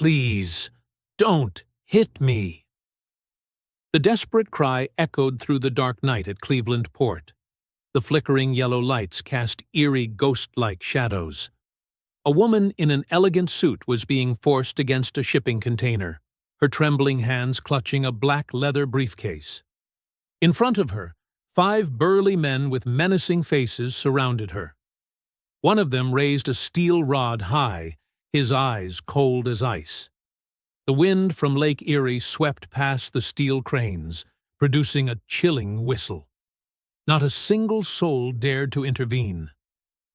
Please, don't hit me." The desperate cry echoed through the dark night at Cleveland Port. The flickering yellow lights cast eerie ghost-like shadows. A woman in an elegant suit was being forced against a shipping container, her trembling hands clutching a black leather briefcase. In front of her, 5 burly men with menacing faces surrounded her. One of them raised a steel rod high, his eyes cold as ice. The wind from Lake Erie swept past the steel cranes, producing a chilling whistle. Not a single soul dared to intervene.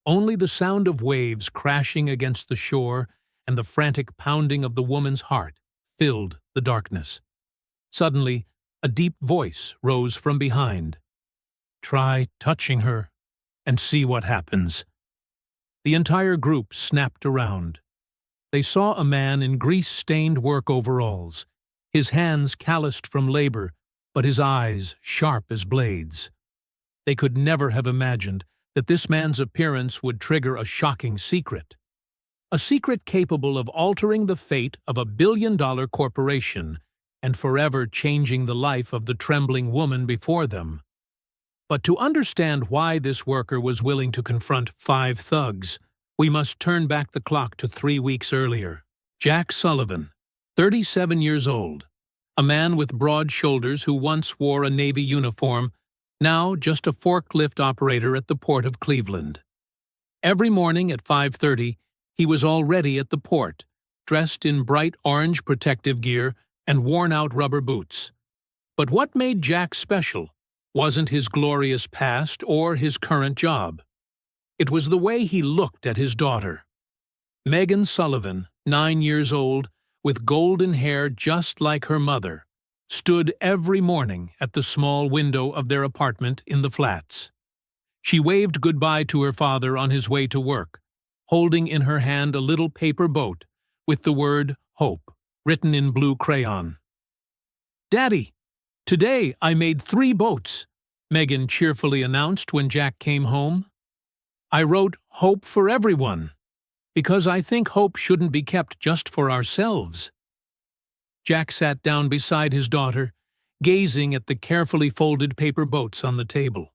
Only the sound of waves crashing against the shore and the frantic pounding of the woman's heart filled the darkness. Suddenly, a deep voice rose from behind. "Try touching her and see what happens." The entire group snapped around. They saw a man in grease-stained work overalls, his hands calloused from labor, but his eyes sharp as blades. They could never have imagined that this man's appearance would trigger a shocking secret. A secret capable of altering the fate of a billion-dollar corporation and forever changing the life of the trembling woman before them. But to understand why this worker was willing to confront 5 thugs, we must turn back the clock to 3 weeks earlier. Jack Sullivan, 37 years old, a man with broad shoulders who once wore a Navy uniform, now just a forklift operator at the Port of Cleveland. Every morning at 5:30, he was already at the port, dressed in bright orange protective gear and worn-out rubber boots. But what made Jack special wasn't his glorious past or his current job. It was the way he looked at his daughter. Megan Sullivan, 9 years old, with golden hair just like her mother, stood every morning at the small window of their apartment in the flats. She waved goodbye to her father on his way to work, holding in her hand a little paper boat with the word "Hope" written in blue crayon. "Daddy, today I made 3 boats," Megan cheerfully announced when Jack came home. "I wrote hope for everyone, because I think hope shouldn't be kept just for ourselves." Jack sat down beside his daughter, gazing at the carefully folded paper boats on the table.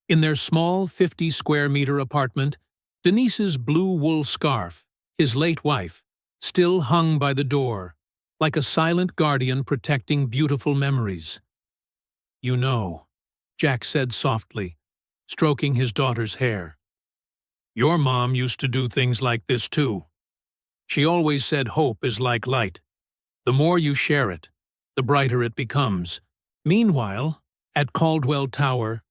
In their small 50-square-meter apartment, Denise's blue wool scarf, his late wife, still hung by the door, like a silent guardian protecting beautiful memories. "You know," Jack said softly, stroking his daughter's hair, "your mom used to do things like this too. She always said hope is like light. The more you share it, the brighter it becomes." Meanwhile, at Caldwell Tower,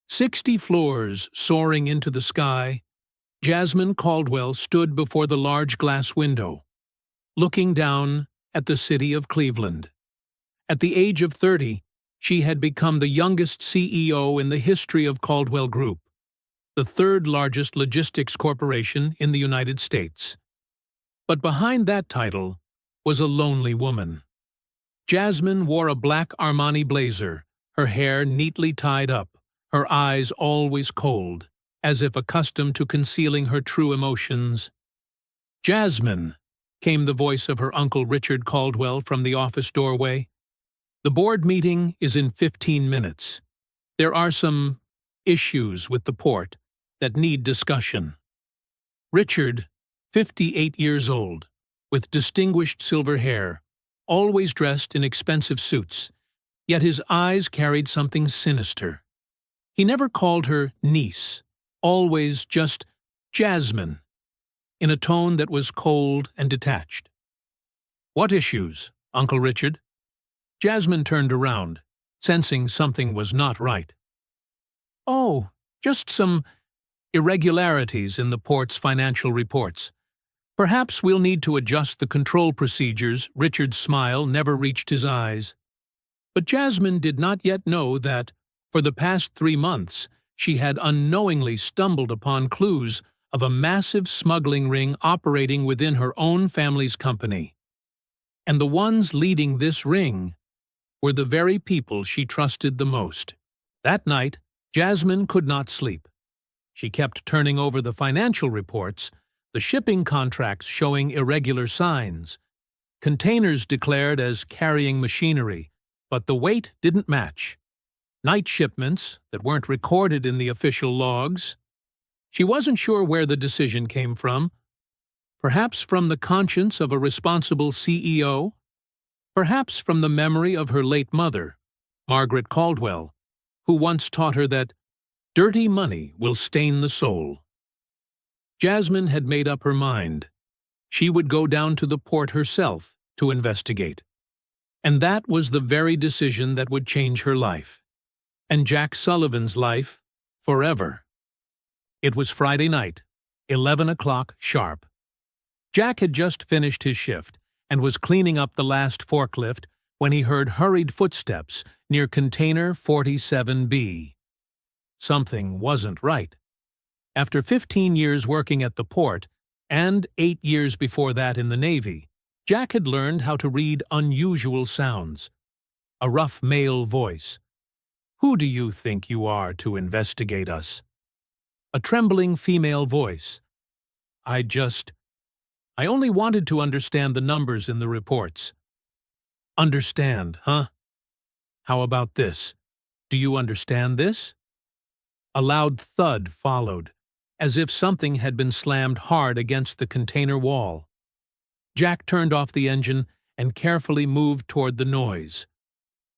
60 floors soaring into the sky, Jasmine Caldwell stood before the large glass window, looking down at the city of Cleveland. At the age of 30, she had become the youngest CEO in the history of Caldwell Group, the 3rd largest logistics corporation in the United States. But behind that title was a lonely woman. Jasmine wore a black Armani blazer, her hair neatly tied up, her eyes always cold, as if accustomed to concealing her true emotions. "Jasmine," came the voice of her uncle Richard Caldwell from the office doorway. "The board meeting is in 15 minutes. There are some issues with the port that need discussion." Richard, 58 years old, with distinguished silver hair, always dressed in expensive suits, yet his eyes carried something sinister. He never called her niece, always just Jasmine, in a tone that was cold and detached. "What issues, Uncle Richard?" Jasmine turned around, sensing something was not right. "Oh, just some irregularities in the port's financial reports. Perhaps we'll need to adjust the control procedures." Richard's smile never reached his eyes. But Jasmine did not yet know that, for the past 3 months, she had unknowingly stumbled upon clues of a massive smuggling ring operating within her own family's company. And the ones leading this ring were the very people she trusted the most. That night, Jasmine could not sleep. She kept turning over the financial reports, the shipping contracts showing irregular signs, containers declared as carrying machinery, but the weight didn't match, night shipments that weren't recorded in the official logs. She wasn't sure where the decision came from. Perhaps from the conscience of a responsible CEO? Perhaps from the memory of her late mother, Margaret Caldwell, who once taught her that dirty money will stain the soul. Jasmine had made up her mind. She would go down to the port herself to investigate. And that was the very decision that would change her life. And Jack Sullivan's life forever. It was Friday night, 11 o'clock sharp. Jack had just finished his shift and was cleaning up the last forklift when he heard hurried footsteps near container 47B. Something wasn't right. After 15 years working at the port, and 8 years before that in the Navy, Jack had learned how to read unusual sounds. A rough male voice. "Who do you think you are to investigate us?" A trembling female voice. I only wanted to understand the numbers in the reports." "Understand, huh? How about this? Do you understand this?" A loud thud followed, as if something had been slammed hard against the container wall. Jack turned off the engine and carefully moved toward the noise.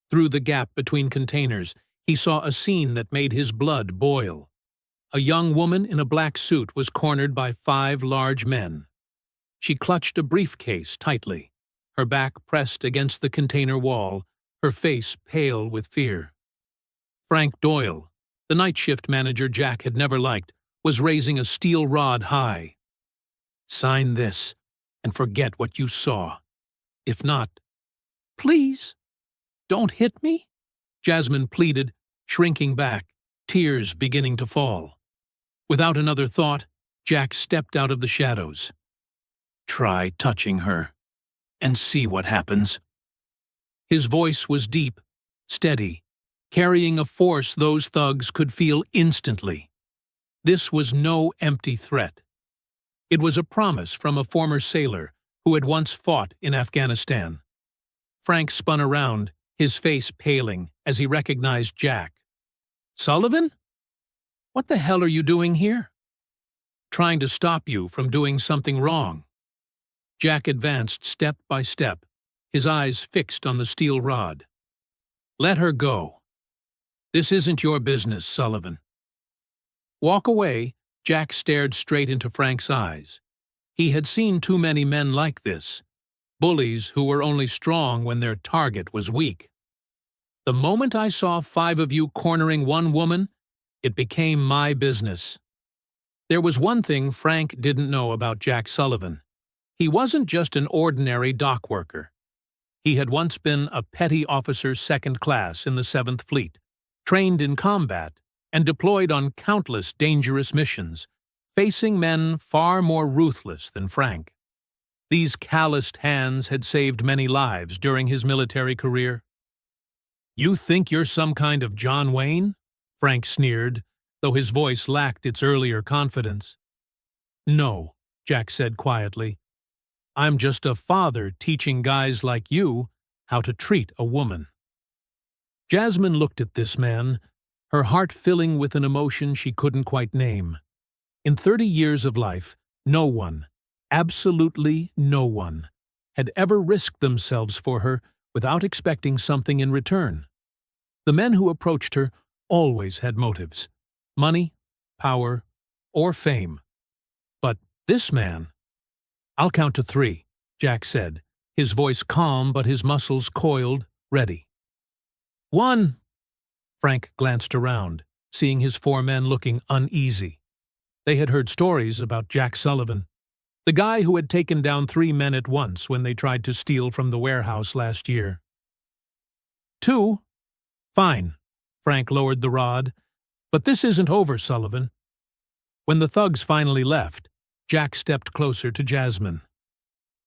Through the gap between containers, he saw a scene that made his blood boil. A young woman in a black suit was cornered by 5 large men. She clutched a briefcase tightly, her back pressed against the container wall, her face pale with fear. Frank Doyle, the night shift manager Jack had never liked, was raising a steel rod high. "Sign this, and forget what you saw. If not—" "Please, don't hit me," Jasmine pleaded, shrinking back, tears beginning to fall. Without another thought, Jack stepped out of the shadows. "Try touching her, and see what happens." His voice was deep, steady, carrying a force those thugs could feel instantly. This was no empty threat. It was a promise from a former sailor who had once fought in Afghanistan. Frank spun around, his face paling, as he recognized Jack. "Sullivan? What the hell are you doing here?" "Trying to stop you from doing something wrong." Jack advanced step by step, his eyes fixed on the steel rod. "Let her go. This isn't your business, Sullivan." Walk away, Jack stared straight into Frank's eyes. He had seen too many men like this, bullies who were only strong when their target was weak. "The moment I saw 5 of you cornering one woman, it became my business." There was one thing Frank didn't know about Jack Sullivan. He wasn't just an ordinary dock worker. He had once been a petty officer 2nd class in the 7th Fleet, trained in combat, and deployed on countless dangerous missions, facing men far more ruthless than Frank. These calloused hands had saved many lives during his military career. "You think you're some kind of John Wayne?" Frank sneered, though his voice lacked its earlier confidence. "No," Jack said quietly. "I'm just a father teaching guys like you how to treat a woman." Jasmine looked at this man, her heart filling with an emotion she couldn't quite name. In 30 years of life, no one, absolutely no one, had ever risked themselves for her without expecting something in return. The men who approached her always had motives: money, power, or fame. But this man— "I'll count to 3, Jack said, his voice calm but his muscles coiled, ready. 1. Frank glanced around, seeing his 4 men looking uneasy. They had heard stories about Jack Sullivan, the guy who had taken down 3 men at once when they tried to steal from the warehouse last year. 2. Fine, Frank lowered the rod. But this isn't over, Sullivan. When the thugs finally left, Jack stepped closer to Jasmine.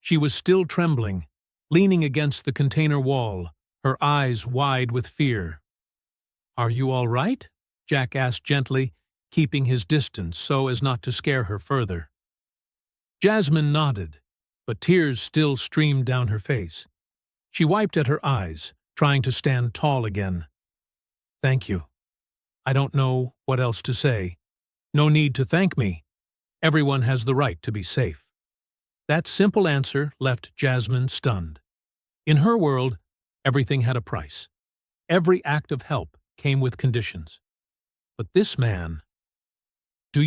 She was still trembling, leaning against the container wall, her eyes wide with fear. "Are you all right?" Jack asked gently, keeping his distance so as not to scare her further. Jasmine nodded, but tears still streamed down her face. She wiped at her eyes, trying to stand tall again. "Thank you. I don't know what else to say. No need to thank me. Everyone has the right to be safe." That simple answer left Jasmine stunned. In her world, everything had a price. Every act of help came with conditions. But this man— Do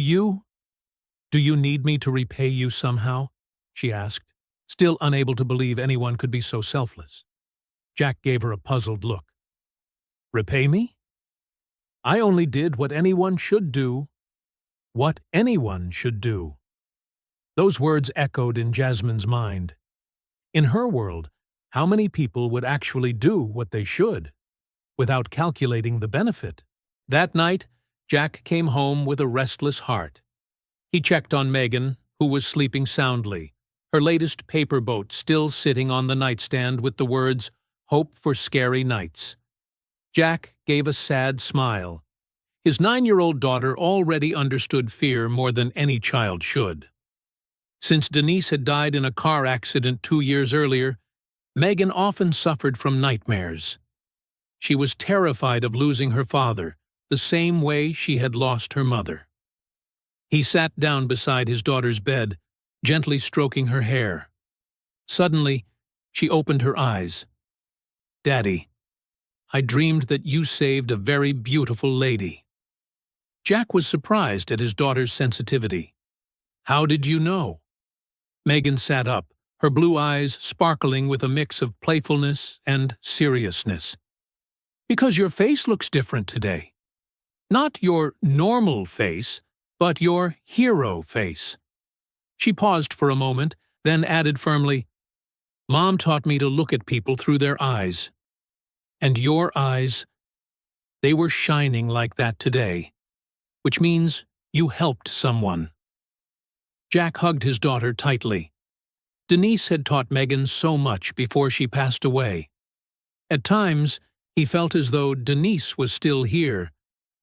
you need me to repay you somehow?" she asked, still unable to believe anyone could be so selfless. Jack gave her a puzzled look. "Repay me? I only did what anyone should do. What anyone should do." Those words echoed in Jasmine's mind. In her world, how many people would actually do what they should, without calculating the benefit? That night, Jack came home with a restless heart. He checked on Megan, who was sleeping soundly, her latest paper boat still sitting on the nightstand with the words, "Hope for Scary Nights." Jack gave a sad smile. His 9-year-old daughter already understood fear more than any child should. Since Denise had died in a car accident 2 years earlier, Megan often suffered from nightmares. She was terrified of losing her father, the same way she had lost her mother. He sat down beside his daughter's bed, gently stroking her hair. Suddenly, she opened her eyes. "Daddy, I dreamed that you saved a very beautiful lady." Jack was surprised at his daughter's sensitivity. "How did you know?" Megan sat up, her blue eyes sparkling with a mix of playfulness and seriousness. "Because your face looks different today. Not your normal face, but your hero face." She paused for a moment, then added firmly, "Mom taught me to look at people through their eyes. And your eyes, they were shining like that today, which means you helped someone." Jack hugged his daughter tightly. Denise had taught Megan so much before she passed away. At times, he felt as though Denise was still here,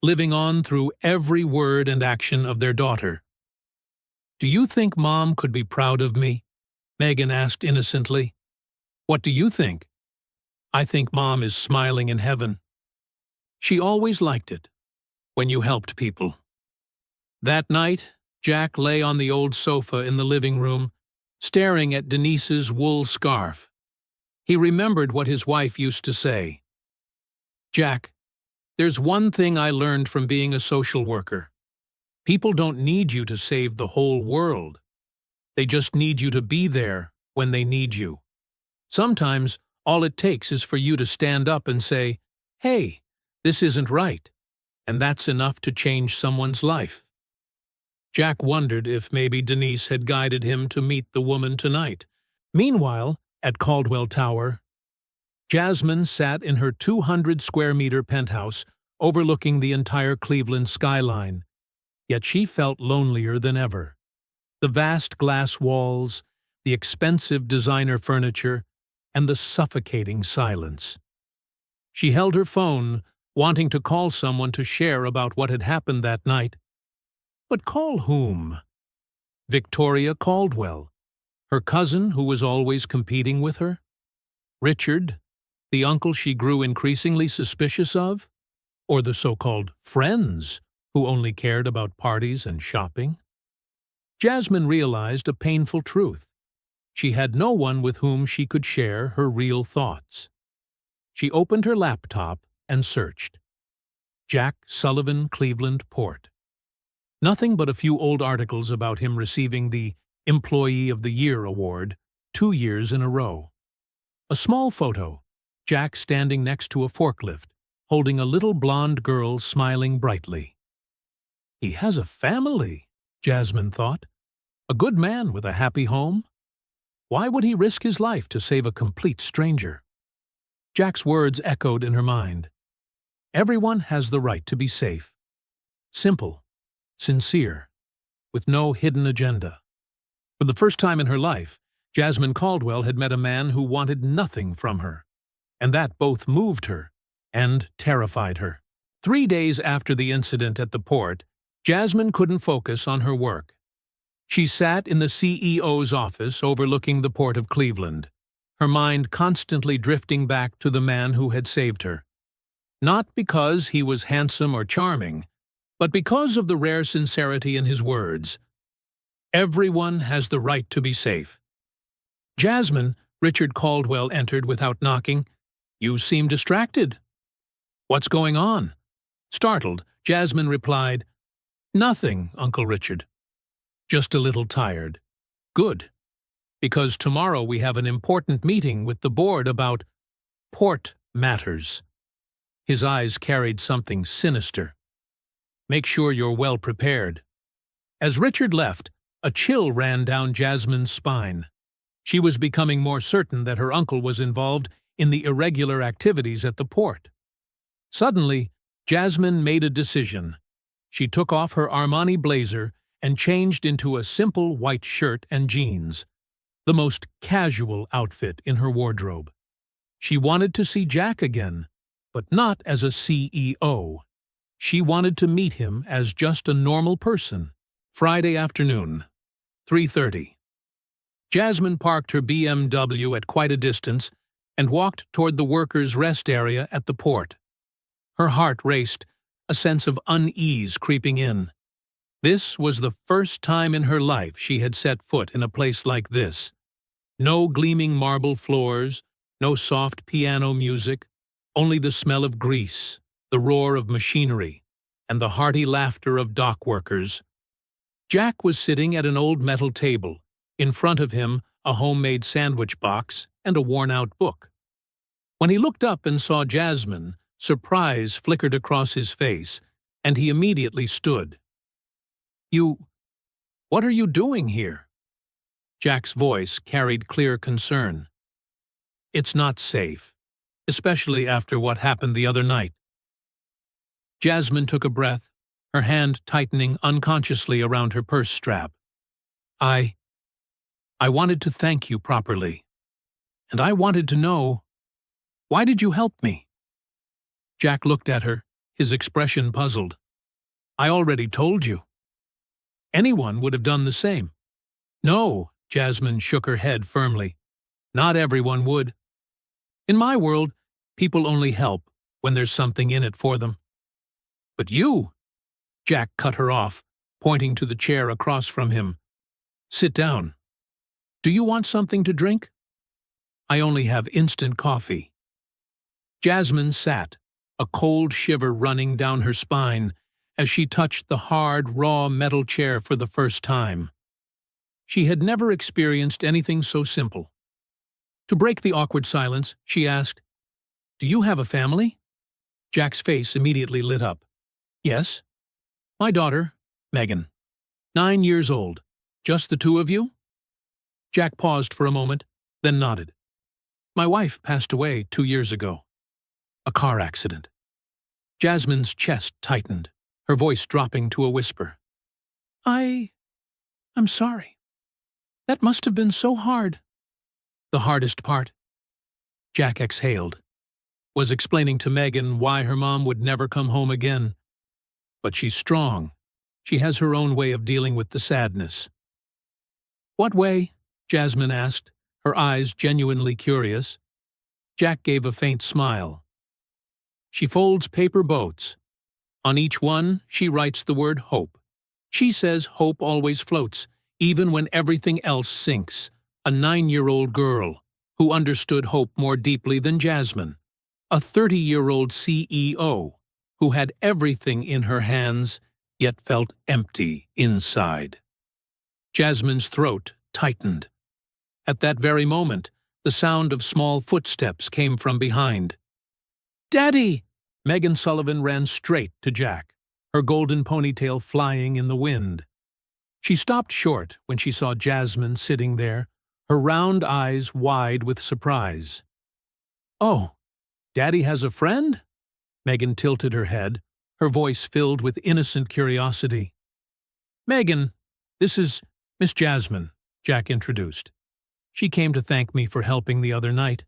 living on through every word and action of their daughter. "Do you think Mom could be proud of me?" Megan asked innocently. "What do you think?" "I think Mom is smiling in heaven. She always liked it, when you helped people." That night, Jack lay on the old sofa in the living room, staring at Denise's wool scarf. He remembered what his wife used to say. "Jack, there's one thing I learned from being a social worker. People don't need you to save the whole world. They just need you to be there when they need you. Sometimes all it takes is for you to stand up and say, 'Hey, this isn't right,' and that's enough to change someone's life." Jack wondered if maybe Denise had guided him to meet the woman tonight. Meanwhile, at Caldwell Tower, Jasmine sat in her 200-square-meter penthouse overlooking the entire Cleveland skyline. Yet she felt lonelier than ever. The vast glass walls, the expensive designer furniture, and the suffocating silence. She held her phone, wanting to call someone to share about what had happened that night. But call whom? Victoria Caldwell, her cousin who was always competing with her? Richard, the uncle she grew increasingly suspicious of? Or the so-called friends who only cared about parties and shopping? Jasmine realized a painful truth. She had no one with whom she could share her real thoughts. She opened her laptop and searched. Jack Sullivan Cleveland Port. Nothing but a few old articles about him receiving the Employee of the Year award 2 years in a row. A small photo, Jack standing next to a forklift, holding a little blonde girl smiling brightly. He has a family, Jasmine thought. A good man with a happy home. Why would he risk his life to save a complete stranger? Jack's words echoed in her mind. Everyone has the right to be safe. Simple, sincere, with no hidden agenda. For the first time in her life, Jasmine Caldwell had met a man who wanted nothing from her, and that both moved her and terrified her. 3 days after the incident at the port, Jasmine couldn't focus on her work. She sat in the CEO's office overlooking the Port of Cleveland, her mind constantly drifting back to the man who had saved her. Not because he was handsome or charming, but because of the rare sincerity in his words. Everyone has the right to be safe. Jasmine, Richard Caldwell entered without knocking. You seem distracted. What's going on? Startled, Jasmine replied, Nothing, Uncle Richard. Just a little tired. Good. Because tomorrow we have an important meeting with the board about port matters. His eyes carried something sinister. Make sure you're well prepared. As Richard left, a chill ran down Jasmine's spine. She was becoming more certain that her uncle was involved in the irregular activities at the port. Suddenly, Jasmine made a decision. She took off her Armani blazer and changed into a simple white shirt and jeans, the most casual outfit in her wardrobe. She wanted to see Jack again, but not as a CEO. She wanted to meet him as just a normal person. Friday afternoon, 3:30. Jasmine parked her BMW at quite a distance and walked toward the workers' rest area at the port. Her heart raced, a sense of unease creeping in. This was the first time in her life she had set foot in a place like this. No gleaming marble floors, no soft piano music, only the smell of grease, the roar of machinery, and the hearty laughter of dock workers. Jack was sitting at an old metal table, in front of him a homemade sandwich box and a worn-out book. When he looked up and saw Jasmine, surprise flickered across his face, and he immediately stood. What are you doing here? Jack's voice carried clear concern. It's not safe, especially after what happened the other night. Jasmine took a breath, her hand tightening unconsciously around her purse strap. I wanted to thank you properly. And I wanted to know, why did you help me? Jack looked at her, his expression puzzled. I already told you. Anyone would have done the same. No, Jasmine shook her head firmly. Not everyone would. In my world, people only help when there's something in it for them. But you, Jack cut her off, pointing to the chair across from him. Sit down. Do you want something to drink? I only have instant coffee. Jasmine sat, a cold shiver running down her spine as she touched the hard, raw metal chair for the first time. She had never experienced anything so simple. To break the awkward silence, she asked, Do you have a family? Jack's face immediately lit up. Yes. My daughter, Megan. 9 years old. Just the two of you? Jack paused for a moment, then nodded. My wife passed away 2 years ago. A car accident. Jasmine's chest tightened, her voice dropping to a whisper. I'm sorry. That must have been so hard. The hardest part, Jack exhaled, was explaining to Megan why her mom would never come home again. But she's strong. She has her own way of dealing with the sadness. What way? Jasmine asked, her eyes genuinely curious. Jack gave a faint smile. She folds paper boats. On each one, she writes the word hope. She says hope always floats, even when everything else sinks. A 9-year-old girl who understood hope more deeply than Jasmine. A 30-year-old CEO who had everything in her hands, yet felt empty inside. Jasmine's throat tightened. At that very moment, the sound of small footsteps came from behind. Daddy! Megan Sullivan ran straight to Jack, her golden ponytail flying in the wind. She stopped short when she saw Jasmine sitting there, her round eyes wide with surprise. Oh, Daddy has a friend? Megan tilted her head, her voice filled with innocent curiosity. Megan, this is Miss Jasmine, Jack introduced. She came to thank me for helping the other night.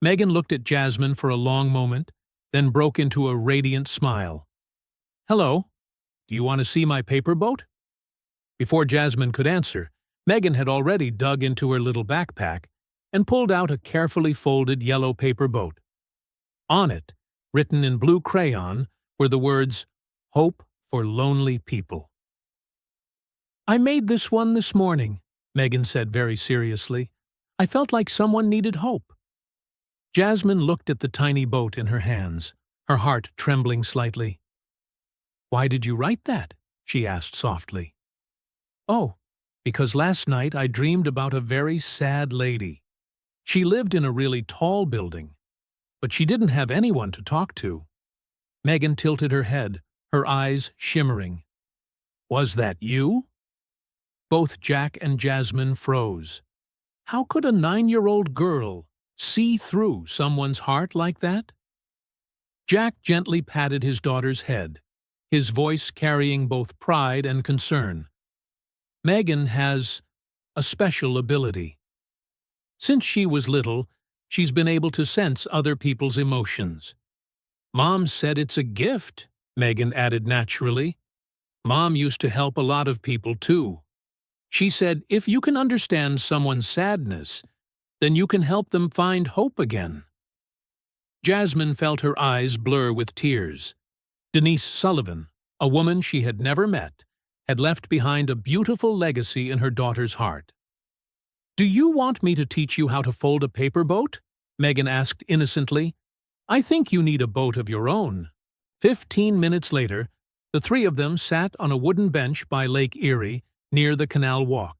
Megan looked at Jasmine for a long moment, then broke into a radiant smile. Hello, do you want to see my paper boat? Before Jasmine could answer, Megan had already dug into her little backpack and pulled out a carefully folded yellow paper boat. On it, written in blue crayon, were the words, "Hope for Lonely People." "I made this one this morning," Megan said very seriously. "I felt like someone needed hope." Jasmine looked at the tiny boat in her hands, her heart trembling slightly. "Why did you write that?" she asked softly. "Oh, because last night I dreamed about a very sad lady. She lived in a really tall building, but she didn't have anyone to talk to." Megan tilted her head, her eyes shimmering. "Was that you?" Both Jack and Jasmine froze. How could a 9-year-old girl see through someone's heart like that? Jack gently patted his daughter's head, his voice carrying both pride and concern. "Megan has a special ability. Since she was little, she's been able to sense other people's emotions." "Mom said it's a gift," Megan added naturally. "Mom used to help a lot of people too. She said if you can understand someone's sadness, then you can help them find hope again." Jasmine felt her eyes blur with tears. Denise Sullivan, a woman she had never met, had left behind a beautiful legacy in her daughter's heart. "Do you want me to teach you how to fold a paper boat?" Megan asked innocently. "I think you need a boat of your own." 15 minutes later, the three of them sat on a wooden bench by Lake Erie, near the canal walk.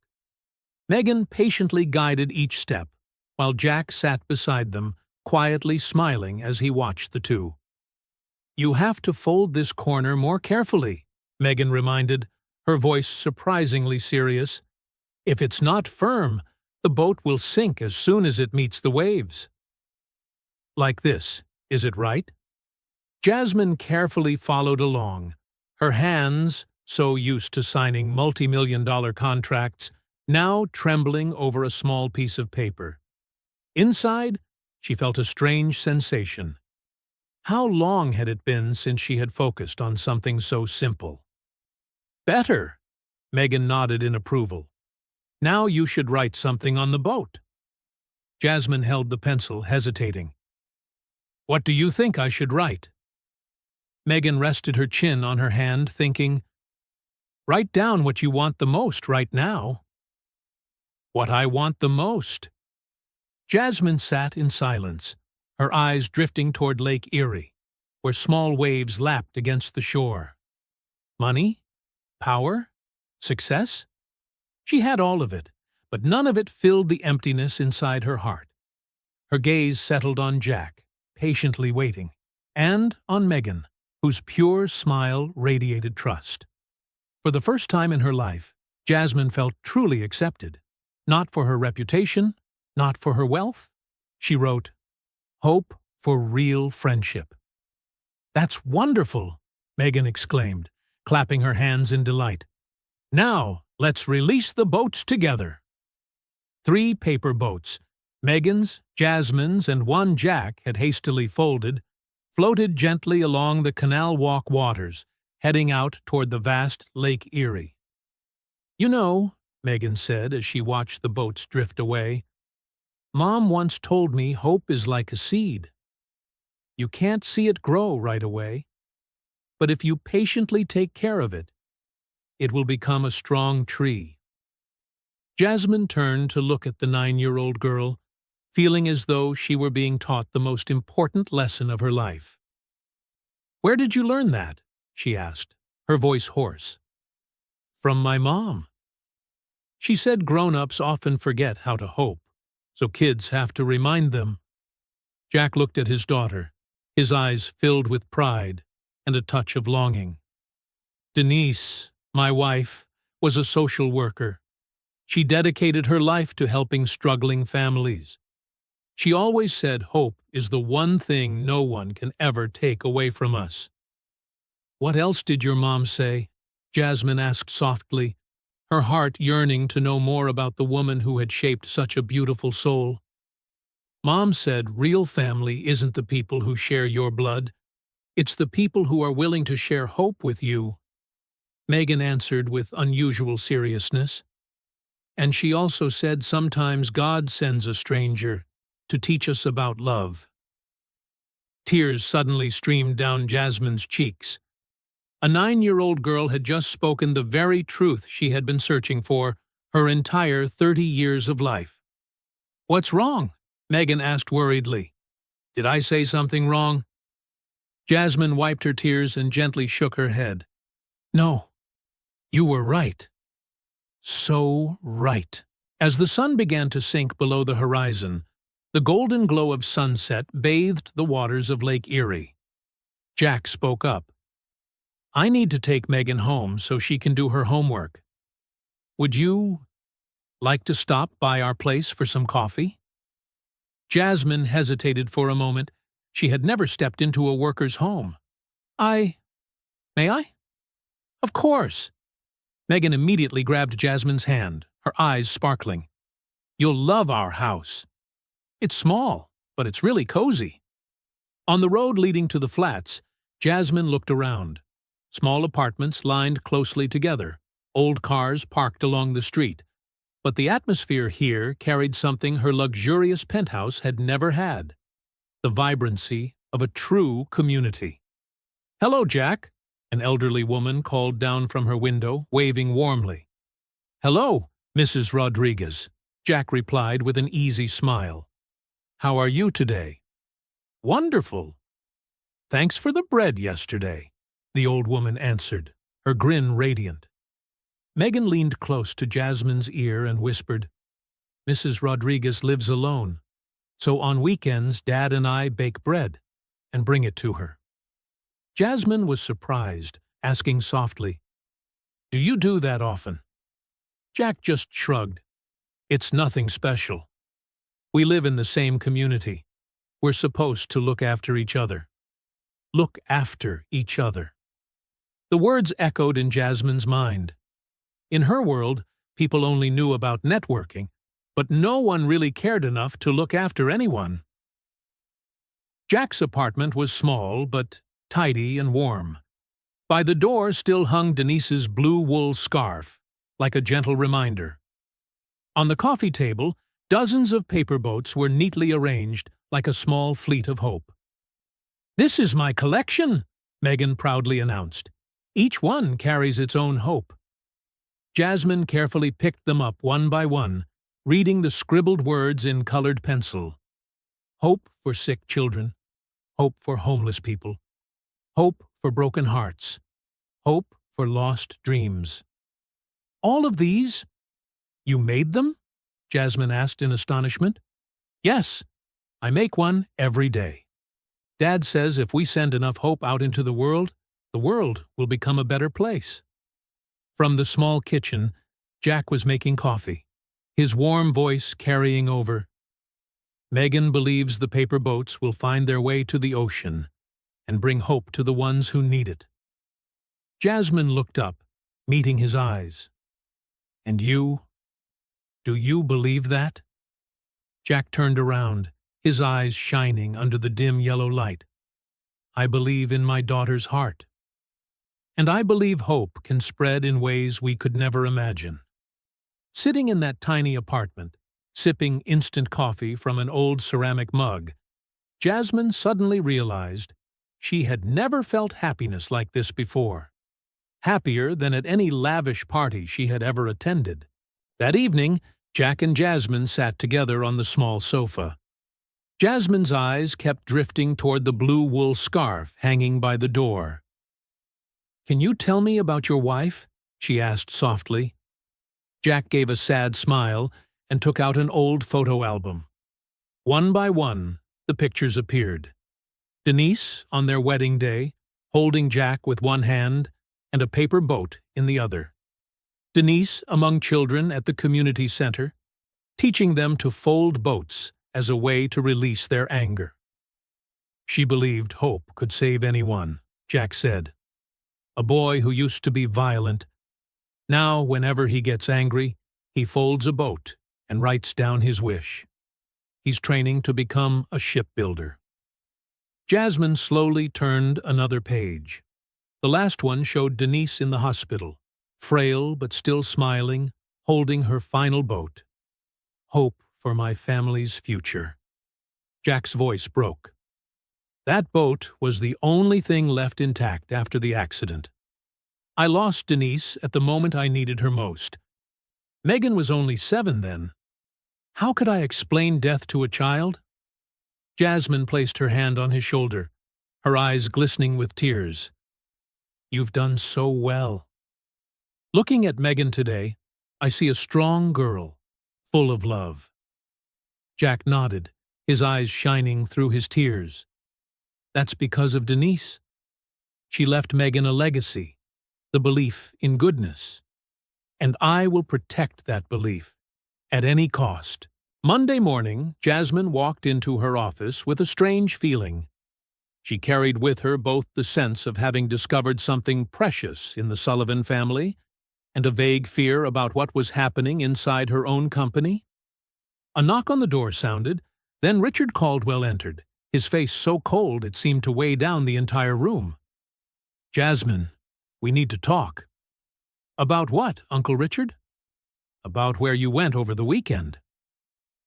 Megan patiently guided each step, while Jack sat beside them, quietly smiling as he watched the two. "You have to fold this corner more carefully," Megan reminded, her voice surprisingly serious. "If it's not firm, the boat will sink as soon as it meets the waves." "Like this, is it right?" Jasmine carefully followed along, her hands, so used to signing multi-million-dollar contracts, now trembling over a small piece of paper. Inside, she felt a strange sensation. How long had it been since she had focused on something so simple? "Better," Megan nodded in approval. "Now you should write something on the boat." Jasmine held the pencil, hesitating. "What do you think I should write?" Megan rested her chin on her hand, thinking, "Write down what you want the most right now." "What I want the most." Jasmine sat in silence, her eyes drifting toward Lake Erie, where small waves lapped against the shore. Money? Power? Success? She had all of it, but none of it filled the emptiness inside her heart. Her gaze settled on Jack, patiently waiting, and on Megan, whose pure smile radiated trust. For the first time in her life, Jasmine felt truly accepted. Not for her reputation, not for her wealth. She wrote, "Hope for real friendship." "That's wonderful," Megan exclaimed, clapping her hands in delight. "Now, let's release the boats together." 3 paper boats, Megan's, Jasmine's, and one Jack had hastily folded, floated gently along the canal walk waters, heading out toward the vast Lake Erie. "You know," Megan said as she watched the boats drift away, "Mom once told me hope is like a seed. You can't see it grow right away, but if you patiently take care of it, it will become a strong tree." Jasmine turned to look at the 9-year-old girl, feeling as though she were being taught the most important lesson of her life. "Where did you learn that?" she asked, her voice hoarse. "From my mom. She said grown-ups often forget how to hope, so kids have to remind them." Jack looked at his daughter, his eyes filled with pride and a touch of longing. "Denise, my wife, was a social worker. She dedicated her life to helping struggling families. She always said hope is the one thing no one can ever take away from us." "What else did your mom say?" Jasmine asked softly, her heart yearning to know more about the woman who had shaped such a beautiful soul. "Mom said real family isn't the people who share your blood. It's the people who are willing to share hope with you." Megan answered with unusual seriousness. And she also said sometimes God sends a stranger to teach us about love. Tears suddenly streamed down Jasmine's cheeks. A 9-year-old girl had just spoken the very truth she had been searching for her entire 30 years of life. "What's wrong?" Megan asked worriedly. "Did I say something wrong?" Jasmine wiped her tears and gently shook her head. "No, you were right. So right." As the sun began to sink below the horizon, the golden glow of sunset bathed the waters of Lake Erie. Jack spoke up. "I need to take Megan home so she can do her homework. Would you like to stop by our place for some coffee?" Jasmine hesitated for a moment. She had never stepped into a worker's home. May I?" "Of course." Megan immediately grabbed Jasmine's hand, her eyes sparkling. "You'll love our house. It's small, but it's really cozy." On the road leading to the flats, Jasmine looked around. Small apartments lined closely together, old cars parked along the street. But the atmosphere here carried something her luxurious penthouse had never had: the vibrancy of a true community. "Hello, Jack," an elderly woman called down from her window, waving warmly. "Hello, Mrs. Rodriguez," Jack replied with an easy smile. "How are you today?" "Wonderful. Thanks for the bread yesterday," the old woman answered, her grin radiant. Megan leaned close to Jasmine's ear and whispered, "Mrs. Rodriguez lives alone, so on weekends Dad and I bake bread and bring it to her." Jasmine was surprised, asking softly, "Do you do that often?" Jack just shrugged. "It's nothing special. We live in the same community. We're supposed to look after each other." Look after each other. The words echoed in Jasmine's mind. In her world, people only knew about networking, but no one really cared enough to look after anyone. Jack's apartment was small, but tidy and warm. By the door still hung Denise's blue wool scarf, like a gentle reminder. On the coffee table, dozens of paper boats were neatly arranged like a small fleet of hope. "This is my collection," Megan proudly announced. "Each one carries its own hope." Jasmine carefully picked them up one by one, reading the scribbled words in colored pencil. Hope for sick children, hope for homeless people, hope for broken hearts, hope for lost dreams. "All of these? You made them?" Jasmine asked in astonishment. "Yes, I make one every day. Dad says if we send enough hope out into the world will become a better place." From the small kitchen, Jack was making coffee, his warm voice carrying over. "Megan believes the paper boats will find their way to the ocean and bring hope to the ones who need it." Jasmine looked up, meeting his eyes. "And you? Do you believe that?" Jack turned around, his eyes shining under the dim yellow light. "I believe in my daughter's heart. And I believe hope can spread in ways we could never imagine." Sitting in that tiny apartment, sipping instant coffee from an old ceramic mug, Jasmine suddenly realized she had never felt happiness like this before. Happier than at any lavish party she had ever attended. That evening, Jack and Jasmine sat together on the small sofa. Jasmine's eyes kept drifting toward the blue wool scarf hanging by the door. "Can you tell me about your wife?" she asked softly. Jack gave a sad smile and took out an old photo album. One by one, the pictures appeared. Denise, on their wedding day, holding Jack with one hand and a paper boat in the other. Denise among children at the community center, teaching them to fold boats as a way to release their anger. "She believed hope could save anyone," Jack said. "A boy who used to be violent. Now, whenever he gets angry, he folds a boat and writes down his wish. He's training to become a shipbuilder." Jasmine slowly turned another page. The last one showed Denise in the hospital, frail but still smiling, holding her final boat. Hope for my family's future. Jack's voice broke. That boat was the only thing left intact after the accident. I lost Denise at the moment I needed her most. Megan was only 7 then. How could I explain death to a child? Jasmine placed her hand on his shoulder, her eyes glistening with tears. You've done so well. Looking at Megan today, I see a strong girl, full of love. Jack nodded, his eyes shining through his tears. That's because of Denise. She left Megan a legacy, the belief in goodness. And I will protect that belief, at any cost. Monday morning, Jasmine walked into her office with a strange feeling. She carried with her both the sense of having discovered something precious in the Sullivan family and a vague fear about what was happening inside her own company. A knock on the door sounded, then Richard Caldwell entered, his face so cold it seemed to weigh down the entire room. Jasmine, we need to talk. About what, Uncle Richard? About where you went over the weekend.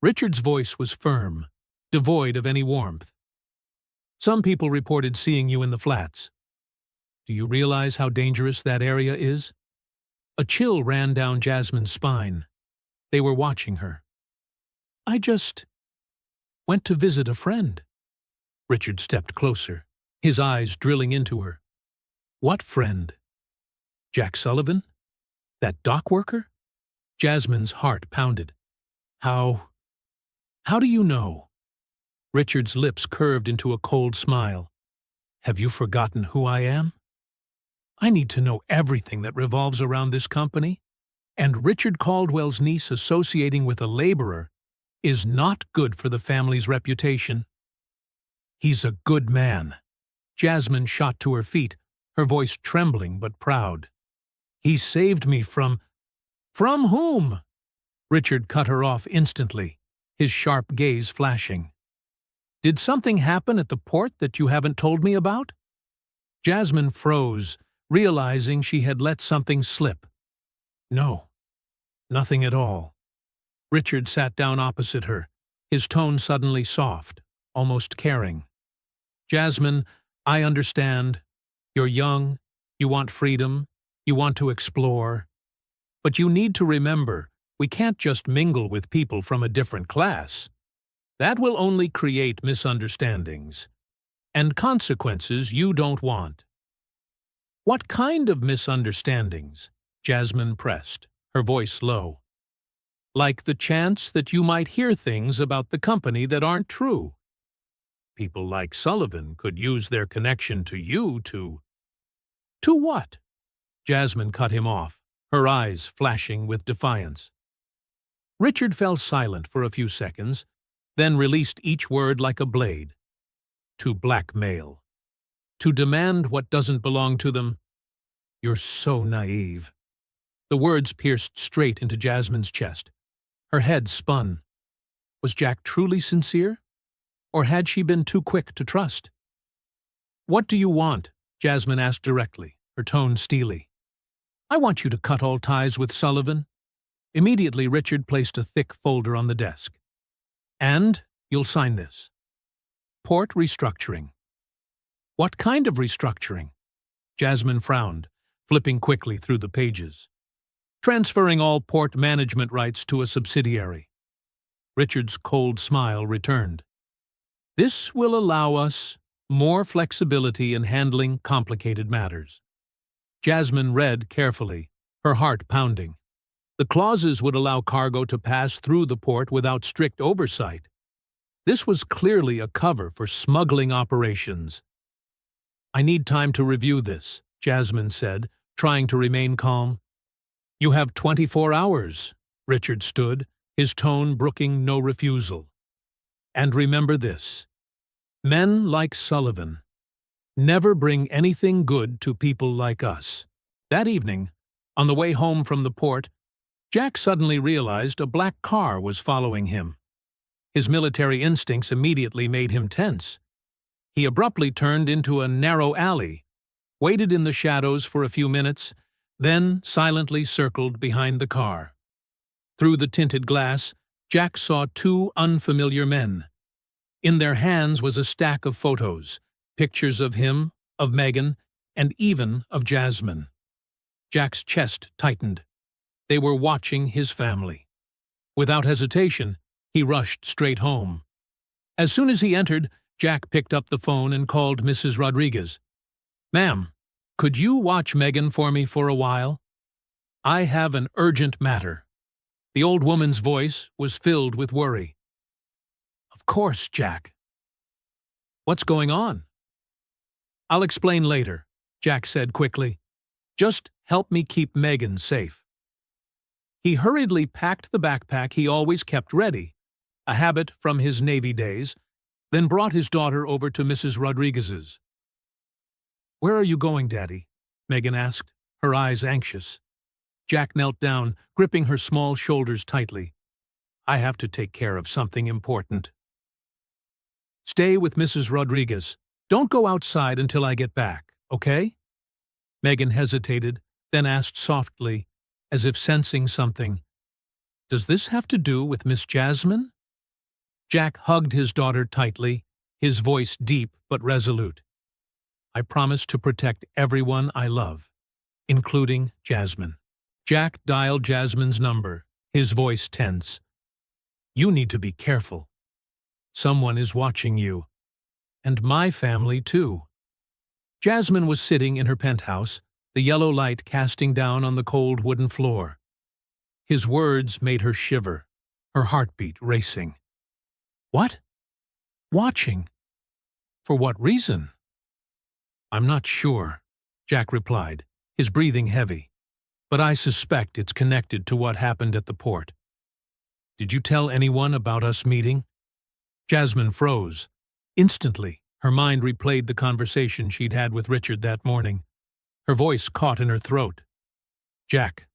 Richard's voice was firm, devoid of any warmth. Some people reported seeing you in the flats. Do you realize how dangerous that area is? A chill ran down Jasmine's spine. They were watching her. I just went to visit a friend. Richard stepped closer, his eyes drilling into her. What friend? Jack Sullivan? That dock worker? Jasmine's heart pounded. How do you know? Richard's lips curved into a cold smile. Have you forgotten who I am? I need to know everything that revolves around this company, and Richard Caldwell's niece associating with a laborer is not good for the family's reputation. He's a good man. Jasmine shot to her feet, her voice trembling but proud. He saved me from whom? Richard cut her off instantly, his sharp gaze flashing. Did something happen at the port that you haven't told me about? Jasmine froze, realizing she had let something slip. No, nothing at all. Richard sat down opposite her, his tone suddenly soft, almost caring. Jasmine, I understand. You're young, you want freedom, you want to explore. But you need to remember, we can't just mingle with people from a different class. That will only create misunderstandings and consequences you don't want. What kind of misunderstandings? Jasmine pressed, her voice low. Like the chance that you might hear things about the company that aren't true. People like Sullivan could use their connection to you to... To what? Jasmine cut him off, her eyes flashing with defiance. Richard fell silent for a few seconds, then released each word like a blade. To blackmail. To demand what doesn't belong to them. You're so naive. The words pierced straight into Jasmine's chest. Her head spun. Was Jack truly sincere? Or had she been too quick to trust? What do you want? Jasmine asked directly, her tone steely. I want you to cut all ties with Sullivan. Immediately, Richard placed a thick folder on the desk. And you'll sign this. Port restructuring. What kind of restructuring? Jasmine frowned, flipping quickly through the pages. Transferring all port management rights to a subsidiary. Richard's cold smile returned. This will allow us more flexibility in handling complicated matters. Jasmine read carefully, her heart pounding. The clauses would allow cargo to pass through the port without strict oversight. This was clearly a cover for smuggling operations. I need time to review this, Jasmine said, trying to remain calm. You have 24 hours, Richard stood, his tone brooking no refusal. And remember this. Men like Sullivan never bring anything good to people like us. That evening, on the way home from the port, Jack suddenly realized a black car was following him. His military instincts immediately made him tense. He abruptly turned into a narrow alley, waited in the shadows for a few minutes, then silently circled behind the car. Through the tinted glass, Jack saw two unfamiliar men. In their hands was a stack of photos, pictures of him, of Megan, and even of Jasmine. Jack's chest tightened. They were watching his family. Without hesitation, he rushed straight home. As soon as he entered, Jack picked up the phone and called Mrs. Rodriguez. "Ma'am, could you watch Megan for me for a while? I have an urgent matter." The old woman's voice was filled with worry. "Of course, Jack. What's going on?" "I'll explain later," Jack said quickly. "Just help me keep Megan safe." He hurriedly packed the backpack he always kept ready, a habit from his Navy days, then brought his daughter over to Mrs. Rodriguez's. "Where are you going, Daddy?" Megan asked, her eyes anxious. Jack knelt down, gripping her small shoulders tightly. "I have to take care of something important." "Stay with Mrs. Rodriguez. Don't go outside until I get back, okay?" Megan hesitated, then asked softly, as if sensing something, "Does this have to do with Miss Jasmine?" Jack hugged his daughter tightly, his voice deep but resolute. "I promise to protect everyone I love, including Jasmine." Jack dialed Jasmine's number, his voice tense. "You need to be careful. Someone is watching you. And my family, too." Jasmine was sitting in her penthouse, the yellow light casting down on the cold wooden floor. His words made her shiver, her heartbeat racing. "What? Watching? For what reason?" "I'm not sure," Jack replied, his breathing heavy. "But I suspect it's connected to what happened at the port." "Did you tell anyone about us meeting?" Jasmine froze. Instantly, her mind replayed the conversation she'd had with Richard that morning. Her voice caught in her throat. "Jack,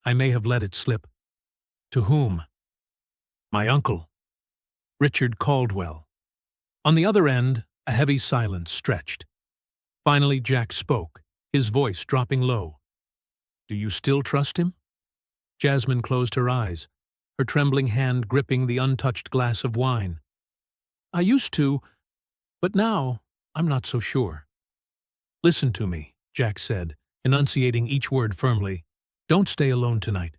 I may have let it slip." "To whom?" "My uncle, Richard Caldwell." On the other end, a heavy silence stretched. Finally, Jack spoke, his voice dropping low. "Do you still trust him?" Jasmine closed her eyes, her trembling hand gripping the untouched glass of wine. "I used to, but now I'm not so sure." "Listen to me," Jack said, enunciating each word firmly. "Don't stay alone tonight.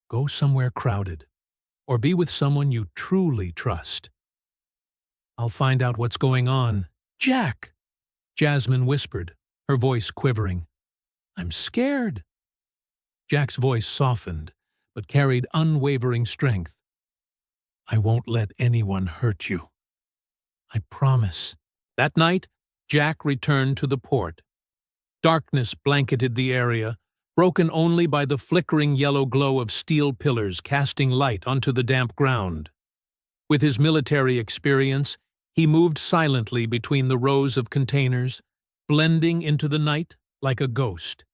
Go somewhere crowded, or be with someone you truly trust." "I'll find out what's going on." "Jack!" Jasmine whispered, her voice quivering. "I'm scared." Jack's voice softened, but carried unwavering strength. "I won't let anyone hurt you. I promise." That night, Jack returned to the port. Darkness blanketed the area, broken only by the flickering yellow glow of steel pillars casting light onto the damp ground. With his military experience, he moved silently between the rows of containers, blending into the night like a ghost.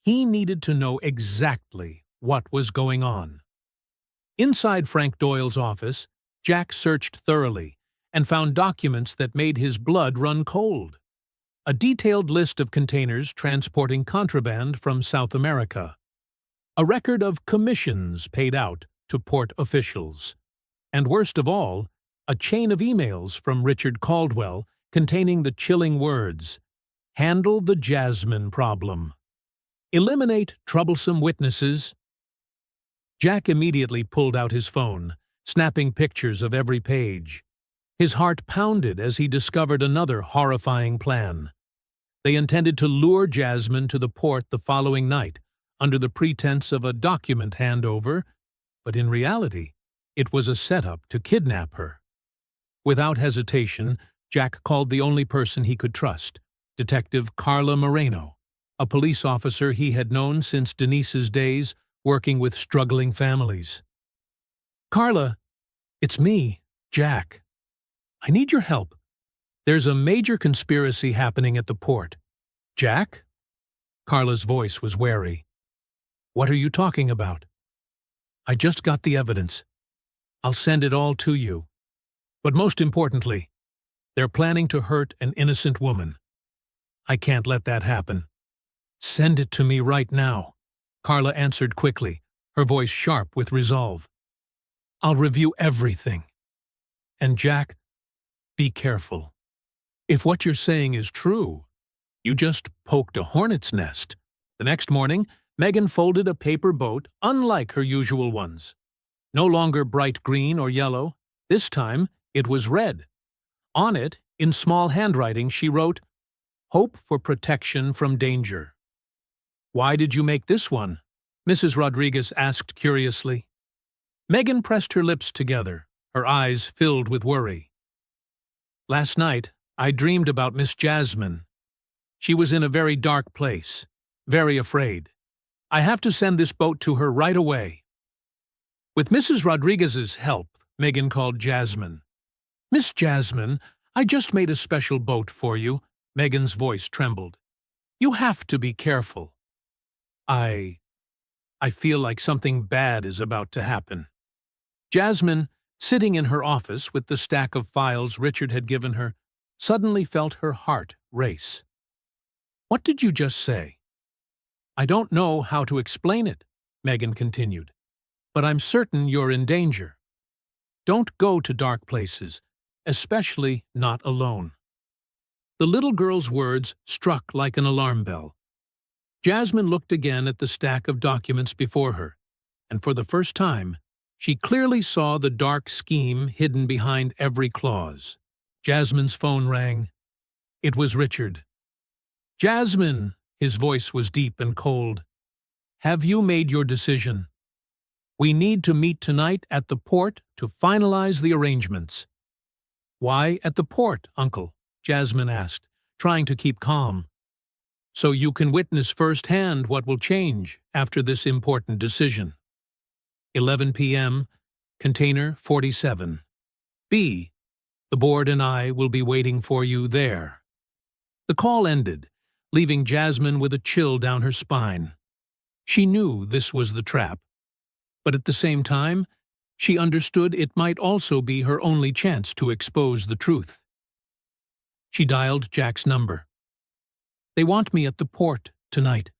He needed to know exactly what was going on. Inside Frank Doyle's office, Jack searched thoroughly and found documents that made his blood run cold. A detailed list of containers transporting contraband from South America. A record of commissions paid out to port officials. And worst of all, a chain of emails from Richard Caldwell containing the chilling words, "Handle the Jasmine problem. Eliminate troublesome witnesses." Jack immediately pulled out his phone, snapping pictures of every page. His heart pounded as he discovered another horrifying plan. They intended to lure Jasmine to the port the following night, under the pretense of a document handover, but in reality, it was a setup to kidnap her. Without hesitation, Jack called the only person he could trust, Detective Carla Moreno, a police officer he had known since Denise's days working with struggling families. "Carla, it's me, Jack. I need your help. There's a major conspiracy happening at the port." "Jack?" Carla's voice was wary. "What are you talking about?" "I just got the evidence. I'll send it all to you. But most importantly, they're planning to hurt an innocent woman. I can't let that happen. Send it to me right now, Carla answered quickly, her voice sharp with resolve. I'll review everything. And Jack, be careful. If what you're saying is true, you just poked a hornet's nest. The next morning, Megan folded a paper boat unlike her usual ones. No longer bright green or yellow, this time it was red. On it, in small handwriting, she wrote, Hope for protection from danger. Why did you make this one? Mrs. Rodriguez asked curiously. Megan pressed her lips together, her eyes filled with worry. Last night, I dreamed about Miss Jasmine. She was in a very dark place, very afraid. I have to send this boat to her right away. With Mrs. Rodriguez's help, Megan called Jasmine. Miss Jasmine, I just made a special boat for you. Megan's voice trembled. You have to be careful. I feel like something bad is about to happen. Jasmine, sitting in her office with the stack of files Richard had given her, suddenly felt her heart race. What did you just say? I don't know how to explain it, Megan continued, but I'm certain you're in danger. Don't go to dark places, especially not alone. The little girl's words struck like an alarm bell. Jasmine looked again at the stack of documents before her, and for the first time, she clearly saw the dark scheme hidden behind every clause. Jasmine's phone rang. It was Richard. Jasmine, his voice was deep and cold. Have you made your decision? We need to meet tonight at the port to finalize the arrangements. Why at the port, Uncle? Jasmine asked, trying to keep calm. So you can witness firsthand what will change after this important decision. 11 p.m., Container 47. B. The board and I will be waiting for you there. The call ended, leaving Jasmine with a chill down her spine. She knew this was the trap, but at the same time, she understood it might also be her only chance to expose the truth. She dialed Jack's number. They want me at the port tonight,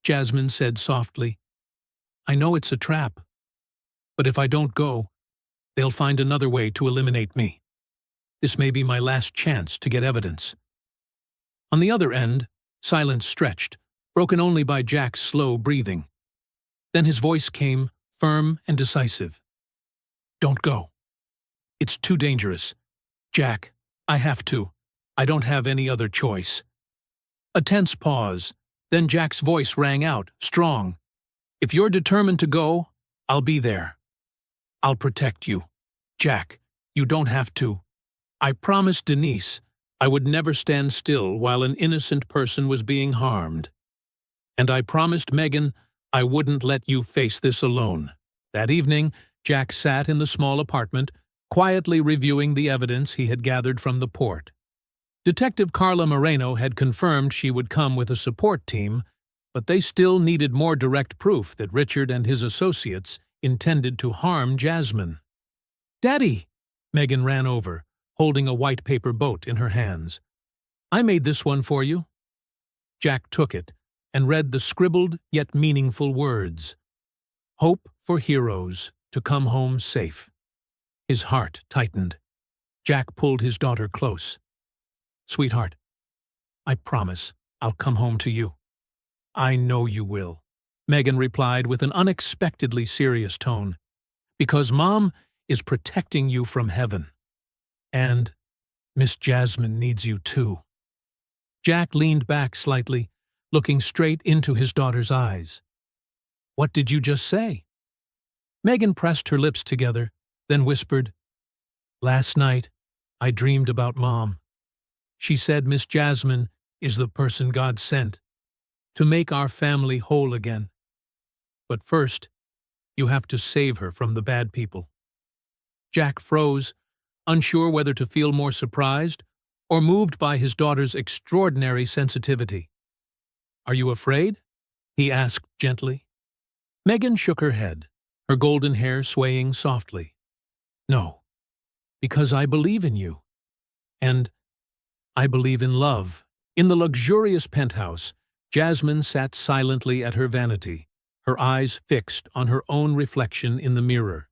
Jasmine said softly. I know it's a trap, but if I don't go, they'll find another way to eliminate me. This may be my last chance to get evidence. On the other end, silence stretched, broken only by Jack's slow breathing. Then his voice came, firm and decisive. Don't go. It's too dangerous. Jack, I have to. I don't have any other choice. A tense pause, then Jack's voice rang out, strong. If you're determined to go, I'll be there. I'll protect you. Jack, you don't have to. I promised Denise I would never stand still while an innocent person was being harmed. And I promised Megan I wouldn't let you face this alone. That evening, Jack sat in the small apartment, quietly reviewing the evidence he had gathered from the port. Detective Carla Moreno had confirmed she would come with a support team, but they still needed more direct proof that Richard and his associates intended to harm Jasmine. Daddy! Megan ran over, holding a white paper boat in her hands. I made this one for you. Jack took it and read the scribbled yet meaningful words. Hope for heroes to come home safe. His heart tightened. Jack pulled his daughter close. Sweetheart, I promise I'll come home to you. I know you will, Megan replied with an unexpectedly serious tone. Because Mom is protecting you from heaven. And Miss Jasmine needs you too. Jack leaned back slightly, looking straight into his daughter's eyes. What did you just say? Megan pressed her lips together, then whispered, Last night, I dreamed about Mom. She said Miss Jasmine is the person God sent to make our family whole again. But first, you have to save her from the bad people. Jack froze, unsure whether to feel more surprised or moved by his daughter's extraordinary sensitivity. Are you afraid? He asked gently. Megan shook her head, her golden hair swaying softly. No, because I believe in you. And I believe in love In the luxurious penthouse, Jasmine sat silently at her vanity, her eyes fixed on her own reflection in the mirror.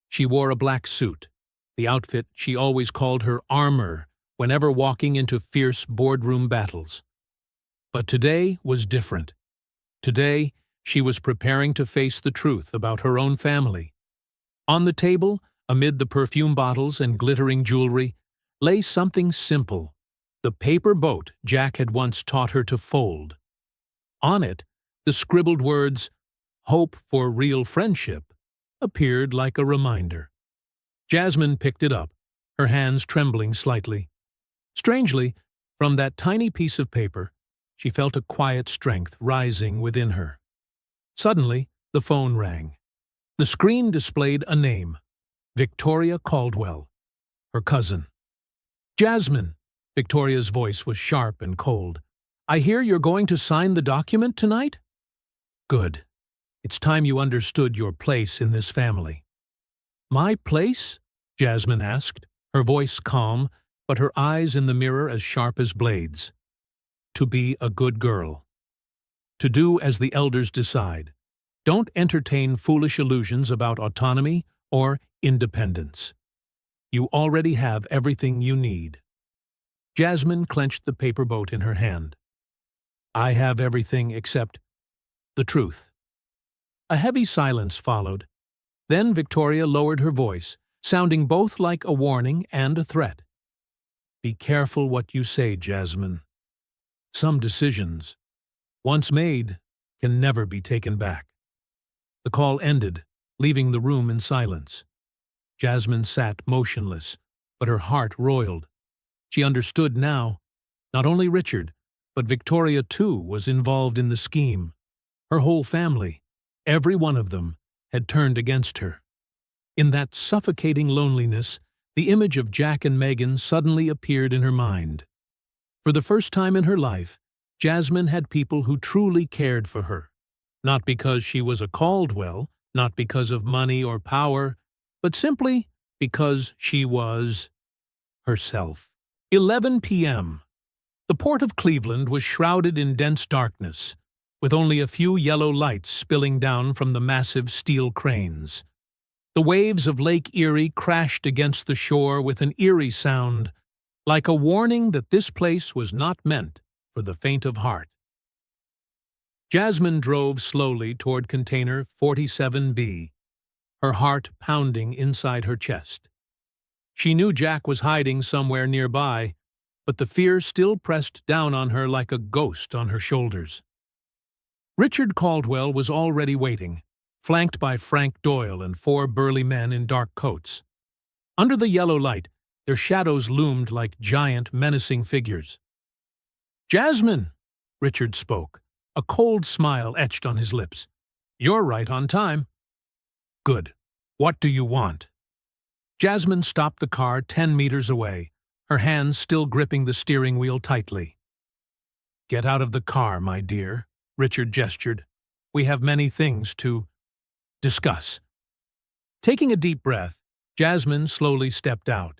She wore a black suit, the outfit she always called her armor whenever walking into fierce boardroom battles. But today was different. Today, she was preparing to face the truth about her own family. On the table, amid the perfume bottles and glittering jewelry, lay something simple, the paper boat Jack had once taught her to fold. On it, the scribbled words, "Hope for real friendship," appeared like a reminder. Jasmine picked it up, her hands trembling slightly. Strangely, from that tiny piece of paper, she felt a quiet strength rising within her. Suddenly, the phone rang. The screen displayed a name, Victoria Caldwell, her cousin. "Jasmine," Victoria's voice was sharp and cold. "I hear you're going to sign the document tonight?" "Good. It's time you understood your place in this family." "My place?" Jasmine asked, her voice calm, but her eyes in the mirror as sharp as blades. "To be a good girl. To do as the elders decide. Don't entertain foolish illusions about autonomy or independence. You already have everything you need." Jasmine clenched the paper boat in her hand. "I have everything except the truth." A heavy silence followed. Then Victoria lowered her voice, sounding both like a warning and a threat. "Be careful what you say, Jasmine. Some decisions, once made, can never be taken back." The call ended, leaving the room in silence. Jasmine sat motionless, but her heart roiled. She understood now. Not only Richard, but Victoria too was involved in the scheme. Her whole family, every one of them, had turned against her. In that suffocating loneliness, the image of Jack and Megan suddenly appeared in her mind. For the first time in her life, Jasmine had people who truly cared for her. Not because she was a Caldwell, not because of money or power, but simply because she was herself. 11 p.m. The port of Cleveland was shrouded in dense darkness, with only a few yellow lights spilling down from the massive steel cranes. The waves of Lake Erie crashed against the shore with an eerie sound, like a warning that this place was not meant for the faint of heart. Jasmine drove slowly toward container 47B, her heart pounding inside her chest. She knew Jack was hiding somewhere nearby, but the fear still pressed down on her like a ghost on her shoulders. Richard Caldwell was already waiting, flanked by Frank Doyle and 4 burly men in dark coats. Under the yellow light, their shadows loomed like giant, menacing figures. "Jasmine," Richard spoke, a cold smile etched on his lips. "You're right on time." "Good. What do you want?" Jasmine stopped the car 10 meters away, her hands still gripping the steering wheel tightly. "Get out of the car, my dear," Richard gestured. "We have many things to discuss." Taking a deep breath, Jasmine slowly stepped out.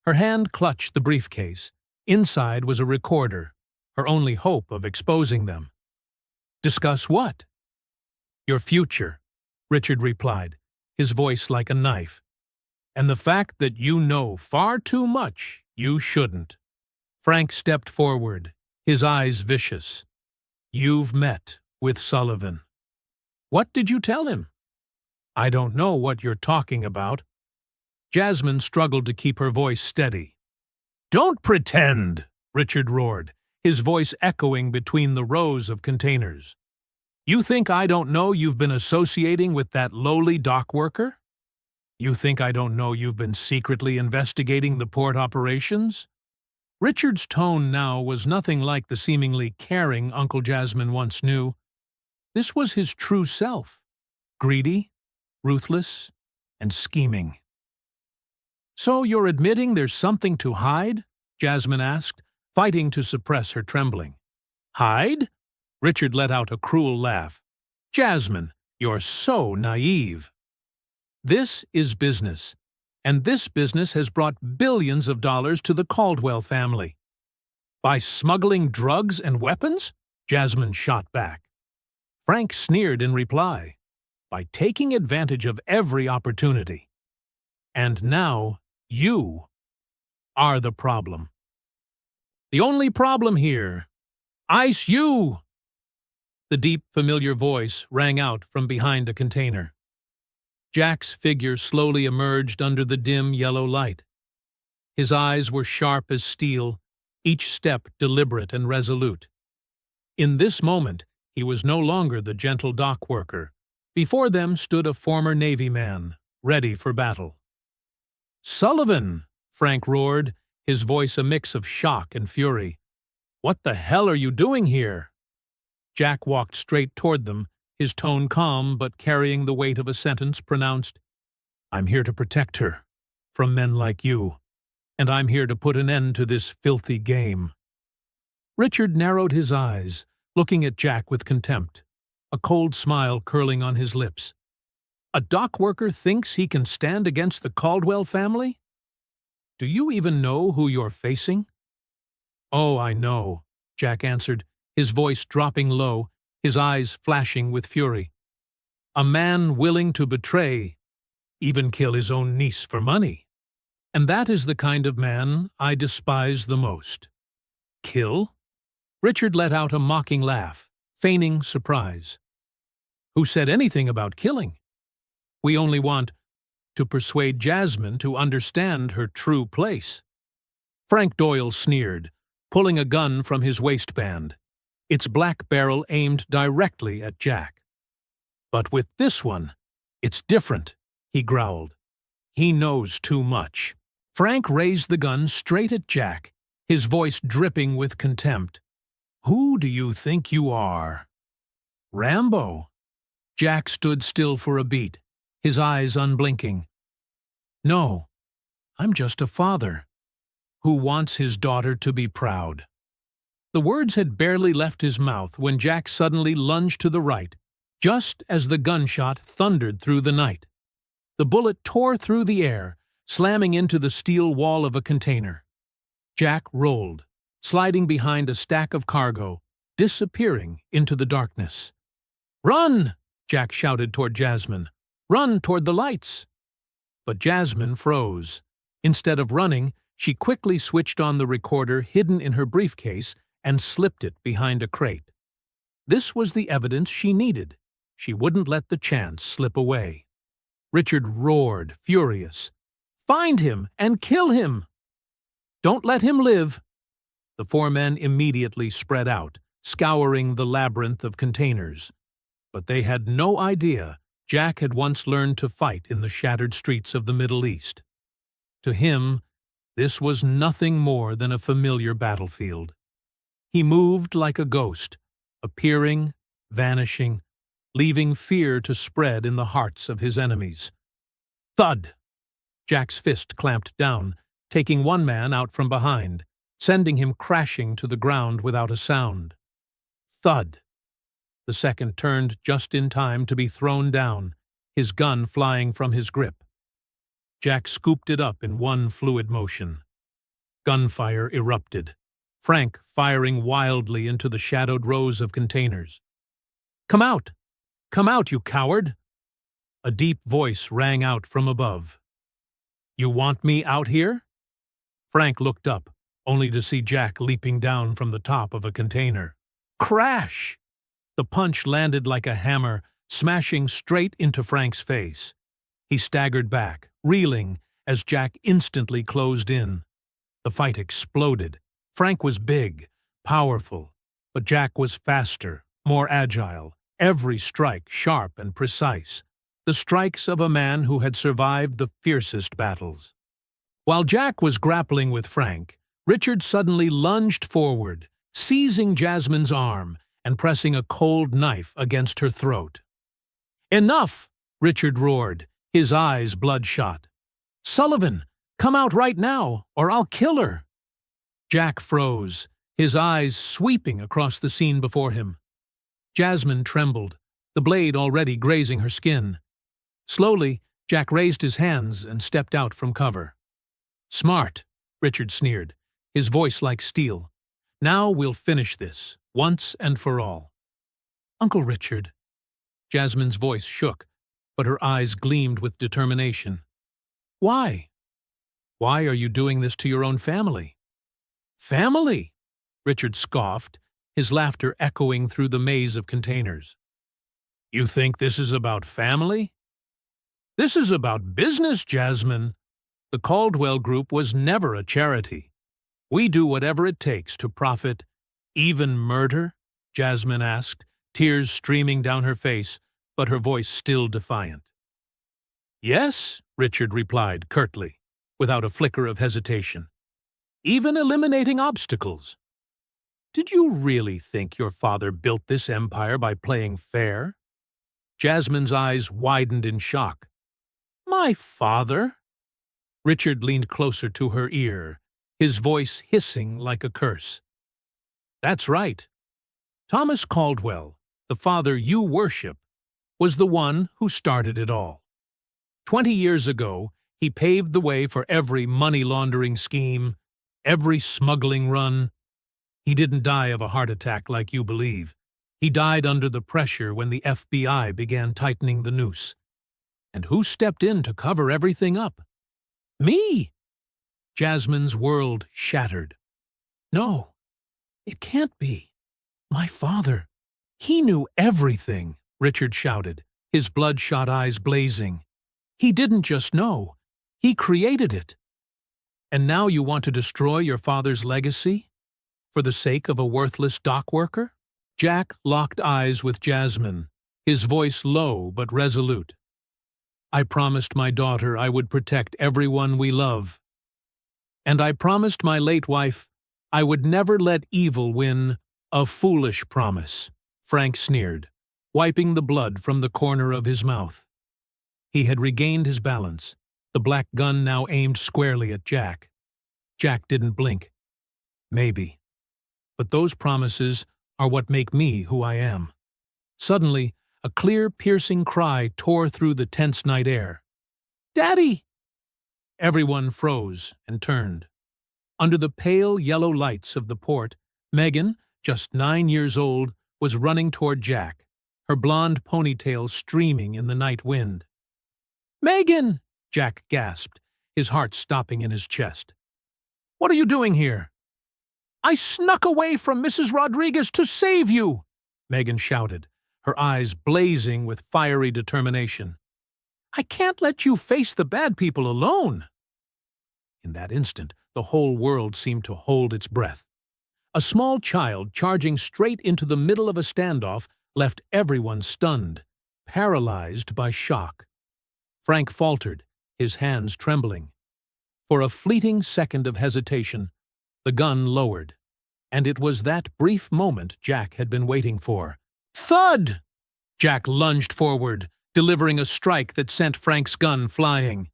Her hand clutched the briefcase. Inside was a recorder, her only hope of exposing them. "Discuss what?" "Your future," Richard replied, his voice like a knife. "And the fact that you know far too much you shouldn't." Frank stepped forward, his eyes vicious. "You've met with Sullivan." "What did you tell him?" "I don't know what you're talking about." Jasmine struggled to keep her voice steady. "Don't pretend!" Richard roared, his voice echoing between the rows of containers. "You think I don't know you've been associating with that lowly dock worker? You think I don't know you've been secretly investigating the port operations?" Richard's tone now was nothing like the seemingly caring Uncle Jasmine once knew. This was his true self, greedy, ruthless, and scheming. "So you're admitting there's something to hide?" Jasmine asked, fighting to suppress her trembling. "Hide?" Richard let out a cruel laugh. "Jasmine, you're so naive. This is business, and this business has brought billions of dollars to the Caldwell family. By smuggling drugs and weapons? Jasmine shot back. Frank sneered in reply. By taking advantage of every opportunity. And now, you are the problem. The only problem here. Ice you! The deep, familiar voice rang out from behind a container. Jack's figure slowly emerged under the dim yellow light. His eyes were sharp as steel, each step deliberate and resolute. In this moment, he was no longer the gentle dock worker. Before them stood a former Navy man, ready for battle. "Sullivan!" Frank roared, his voice a mix of shock and fury. "What the hell are you doing here?" Jack walked straight toward them, his tone calm but carrying the weight of a sentence pronounced, "I'm here to protect her, from men like you, and I'm here to put an end to this filthy game." Richard narrowed his eyes, looking at Jack with contempt, a cold smile curling on his lips. A dock worker thinks he can stand against the Caldwell family? Do you even know who you're facing? "Oh, I know," Jack answered, his voice dropping low, his eyes flashing with fury. "A man willing to betray, even kill his own niece for money. And that is the kind of man I despise the most." "Kill?" Richard let out a mocking laugh, feigning surprise. "Who said anything about killing? We only want to persuade Jasmine to understand her true place." Frank Doyle sneered, pulling a gun from his waistband, its black barrel aimed directly at Jack. "But with this one, it's different," he growled. "He knows too much." Frank raised the gun straight at Jack, his voice dripping with contempt. "Who do you think you are? Rambo?" Jack stood still for a beat, his eyes unblinking. "No, I'm just a father who wants his daughter to be proud." The words had barely left his mouth when Jack suddenly lunged to the right, just as the gunshot thundered through the night. The bullet tore through the air, slamming into the steel wall of a container. Jack rolled, sliding behind a stack of cargo, disappearing into the darkness. "Run!" Jack shouted toward Jasmine. "Run toward the lights!" But Jasmine froze. Instead of running, she quickly switched on the recorder hidden in her briefcase and slipped it behind a crate. This was the evidence she needed. She wouldn't let the chance slip away. Richard roared, furious. "Find him and kill him! Don't let him live!" The four men immediately spread out, scouring the labyrinth of containers. But they had no idea Jack had once learned to fight in the shattered streets of the Middle East. To him, this was nothing more than a familiar battlefield. He moved like a ghost, appearing, vanishing, leaving fear to spread in the hearts of his enemies. Thud! Jack's fist clamped down, taking one man out from behind, sending him crashing to the ground without a sound. Thud! The second turned just in time to be thrown down, his gun flying from his grip. Jack scooped it up in one fluid motion. Gunfire erupted, Frank firing wildly into the shadowed rows of containers. "Come out! Come out, you coward!" A deep voice rang out from above. "You want me out here?" Frank looked up, only to see Jack leaping down from the top of a container. Crash! The punch landed like a hammer, smashing straight into Frank's face. He staggered back, reeling, as Jack instantly closed in. The fight exploded. Frank was big, powerful, but Jack was faster, more agile, every strike sharp and precise, the strikes of a man who had survived the fiercest battles. While Jack was grappling with Frank, Richard suddenly lunged forward, seizing Jasmine's arm and pressing a cold knife against her throat. "Enough!" Richard roared, his eyes bloodshot. "Sullivan, come out right now, or I'll kill her!" Jack froze, his eyes sweeping across the scene before him. Jasmine trembled, the blade already grazing her skin. Slowly, Jack raised his hands and stepped out from cover. "Smart," Richard sneered, his voice like steel. Now we'll finish this, once and for all. Uncle Richard. Jasmine's voice shook, but her eyes gleamed with determination. Why? Why are you doing this to your own family? Family? Richard scoffed, his laughter echoing through the maze of containers. You think this is about family? This is about business, Jasmine. The Caldwell Group was never a charity. We do whatever it takes to profit. Even murder? Jasmine asked, tears streaming down her face, but her voice still defiant. Yes, Richard replied curtly, without a flicker of hesitation. Even eliminating obstacles. Did you really think your father built this empire by playing fair? Jasmine's eyes widened in shock. My father? Richard leaned closer to her ear, his voice hissing like a curse. That's right. Thomas Caldwell, the father you worship, was the one who started it all. 20 years ago, he paved the way for every money-laundering scheme, every smuggling run. He didn't die of a heart attack like you believe. He died under the pressure when the FBI began tightening the noose. And who stepped in to cover everything up? Me! Jasmine's world shattered. No, it can't be. My father. He knew everything, Richard shouted, his bloodshot eyes blazing. He didn't just know. He created it. And now you want to destroy your father's legacy? For the sake of a worthless dock worker? Jack locked eyes with Jasmine, his voice low but resolute. I promised my daughter I would protect everyone we love. And I promised my late wife I would never let evil win. A foolish promise, Frank sneered, wiping the blood from the corner of his mouth. He had regained his balance, the black gun now aimed squarely at Jack. Jack didn't blink. Maybe. But those promises are what make me who I am. Suddenly, a clear, piercing cry tore through the tense night air. Daddy! Everyone froze and turned. Under the pale yellow lights of the port, Megan, just 9 years old, was running toward Jack, her blonde ponytail streaming in the night wind. Megan! Jack gasped, his heart stopping in his chest. What are you doing here? I snuck away from Mrs. Rodriguez to save you, Megan shouted, her eyes blazing with fiery determination. I can't let you face the bad people alone. In that instant, the whole world seemed to hold its breath. A small child charging straight into the middle of a standoff left everyone stunned, paralyzed by shock. Frank faltered, his hands trembling. For a fleeting second of hesitation, the gun lowered, and it was that brief moment Jack had been waiting for. Thud! Jack lunged forward, delivering a strike that sent Frank's gun flying.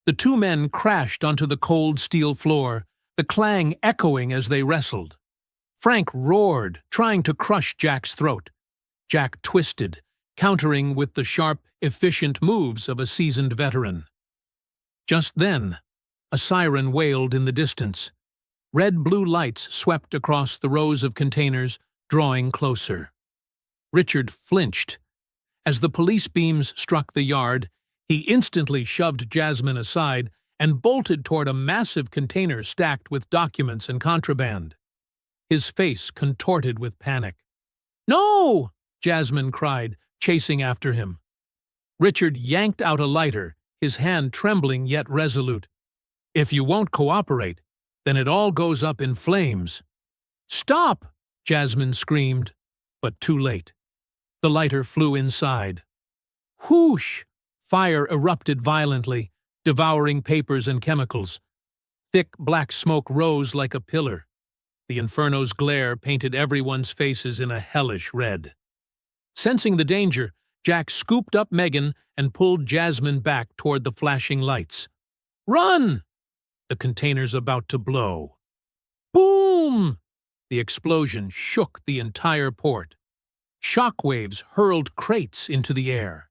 The two men crashed onto the cold steel floor, the clang echoing as they wrestled. Frank roared, trying to crush Jack's throat. Jack twisted, countering with the sharp, efficient moves of a seasoned veteran. Just then, a siren wailed in the distance. Red-blue lights swept across the rows of containers, drawing closer. Richard flinched. As the police beams struck the yard, he instantly shoved Jasmine aside and bolted toward a massive container stacked with documents and contraband. His face contorted with panic. No! Jasmine cried, chasing after him. Richard yanked out a lighter, his hand trembling yet resolute. If you won't cooperate, then it all goes up in flames. Stop! Jasmine screamed, but too late. The lighter flew inside. Whoosh! Fire erupted violently, devouring papers and chemicals. Thick black smoke rose like a pillar. The inferno's glare painted everyone's faces in a hellish red. Sensing the danger, Jack scooped up Megan and pulled Jasmine back toward the flashing lights. Run! The container's about to blow. Boom! The explosion shook the entire port. Shockwaves hurled crates into the air.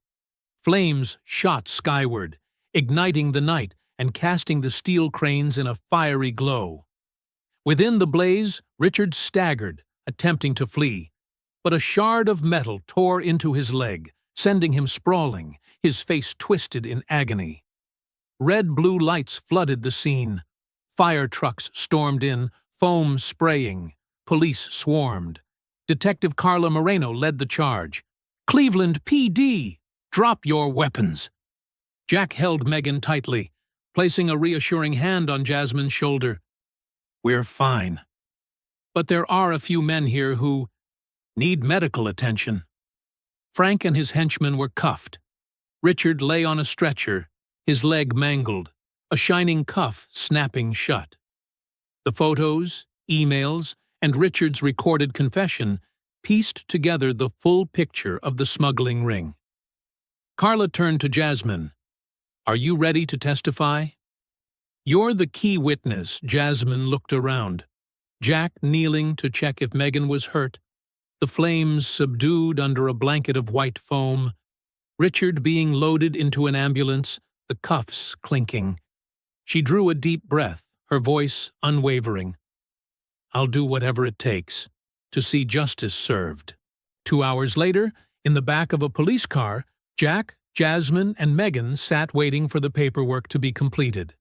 Flames shot skyward, igniting the night and casting the steel cranes in a fiery glow. Within the blaze, Richard staggered, attempting to flee, but a shard of metal tore into his leg, sending him sprawling, his face twisted in agony. Red-blue lights flooded the scene. Fire trucks stormed in, foam spraying. Police swarmed. Detective Carla Moreno led the charge. "Cleveland PD! Drop your weapons!" Jack held Megan tightly, placing a reassuring hand on Jasmine's shoulder. "We're fine. But there are a few men here who need medical attention." Frank and his henchmen were cuffed. Richard lay on a stretcher, his leg mangled, a shining cuff snapping shut. The photos, emails, and Richard's recorded confession pieced together the full picture of the smuggling ring. Carla turned to Jasmine. "Are you ready to testify?" "You're the key witness." Jasmine looked around. Jack kneeling to check if Megan was hurt, the flames subdued under a blanket of white foam, Richard being loaded into an ambulance, the cuffs clinking. She drew a deep breath, her voice unwavering. "I'll do whatever it takes to see justice served." 2 hours later, in the back of a police car, Jack, Jasmine, and Megan sat waiting for the paperwork to be completed.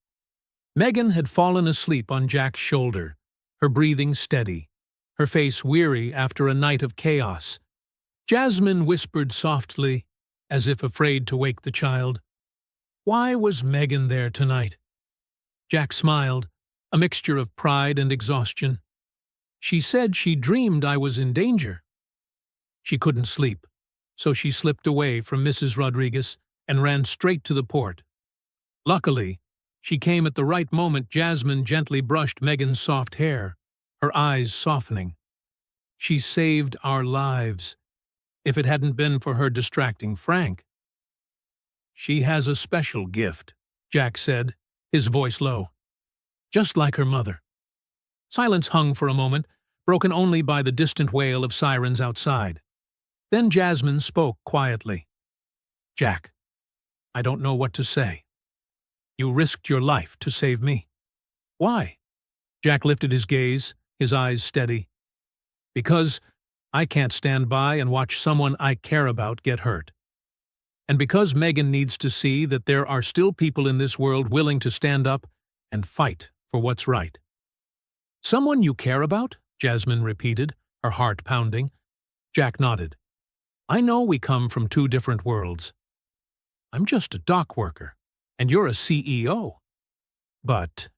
Megan had fallen asleep on Jack's shoulder, her breathing steady, her face weary after a night of chaos. Jasmine whispered softly, as if afraid to wake the child, "Why was Megan there tonight?" Jack smiled, a mixture of pride and exhaustion. "She said she dreamed I was in danger." She couldn't sleep, so she slipped away from Mrs. Rodriguez and ran straight to the port. Luckily, she came at the right moment. Jasmine gently brushed Megan's soft hair, her eyes softening. "She saved our lives. If it hadn't been for her distracting Frank." "She has a special gift," Jack said, his voice low. "Just like her mother." Silence hung for a moment, broken only by the distant wail of sirens outside. Then Jasmine spoke quietly. "Jack, I don't know what to say. You risked your life to save me." "Why?" Jack lifted his gaze, his eyes steady. "Because I can't stand by and watch someone I care about get hurt. And because Megan needs to see that there are still people in this world willing to stand up and fight for what's right." "Someone you care about?" Jasmine repeated, her heart pounding. Jack nodded. "I know we come from 2 different worlds. I'm just a dock worker, and you're a CEO. But—"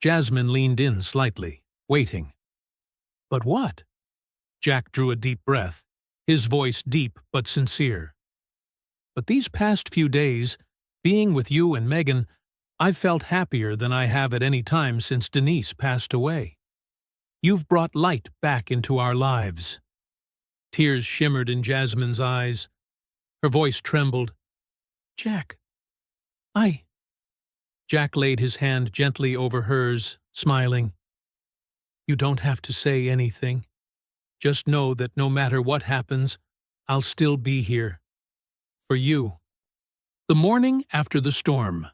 Jasmine leaned in slightly, waiting. "But what?" Jack drew a deep breath, his voice deep but sincere. "But these past few days, being with you and Megan, I've felt happier than I have at any time since Denise passed away. You've brought light back into our lives." Tears shimmered in Jasmine's eyes. Her voice trembled. "Jack, Jack laid his hand gently over hers, smiling. "You don't have to say anything. Just know that no matter what happens, I'll still be here. For you." The morning after the storm.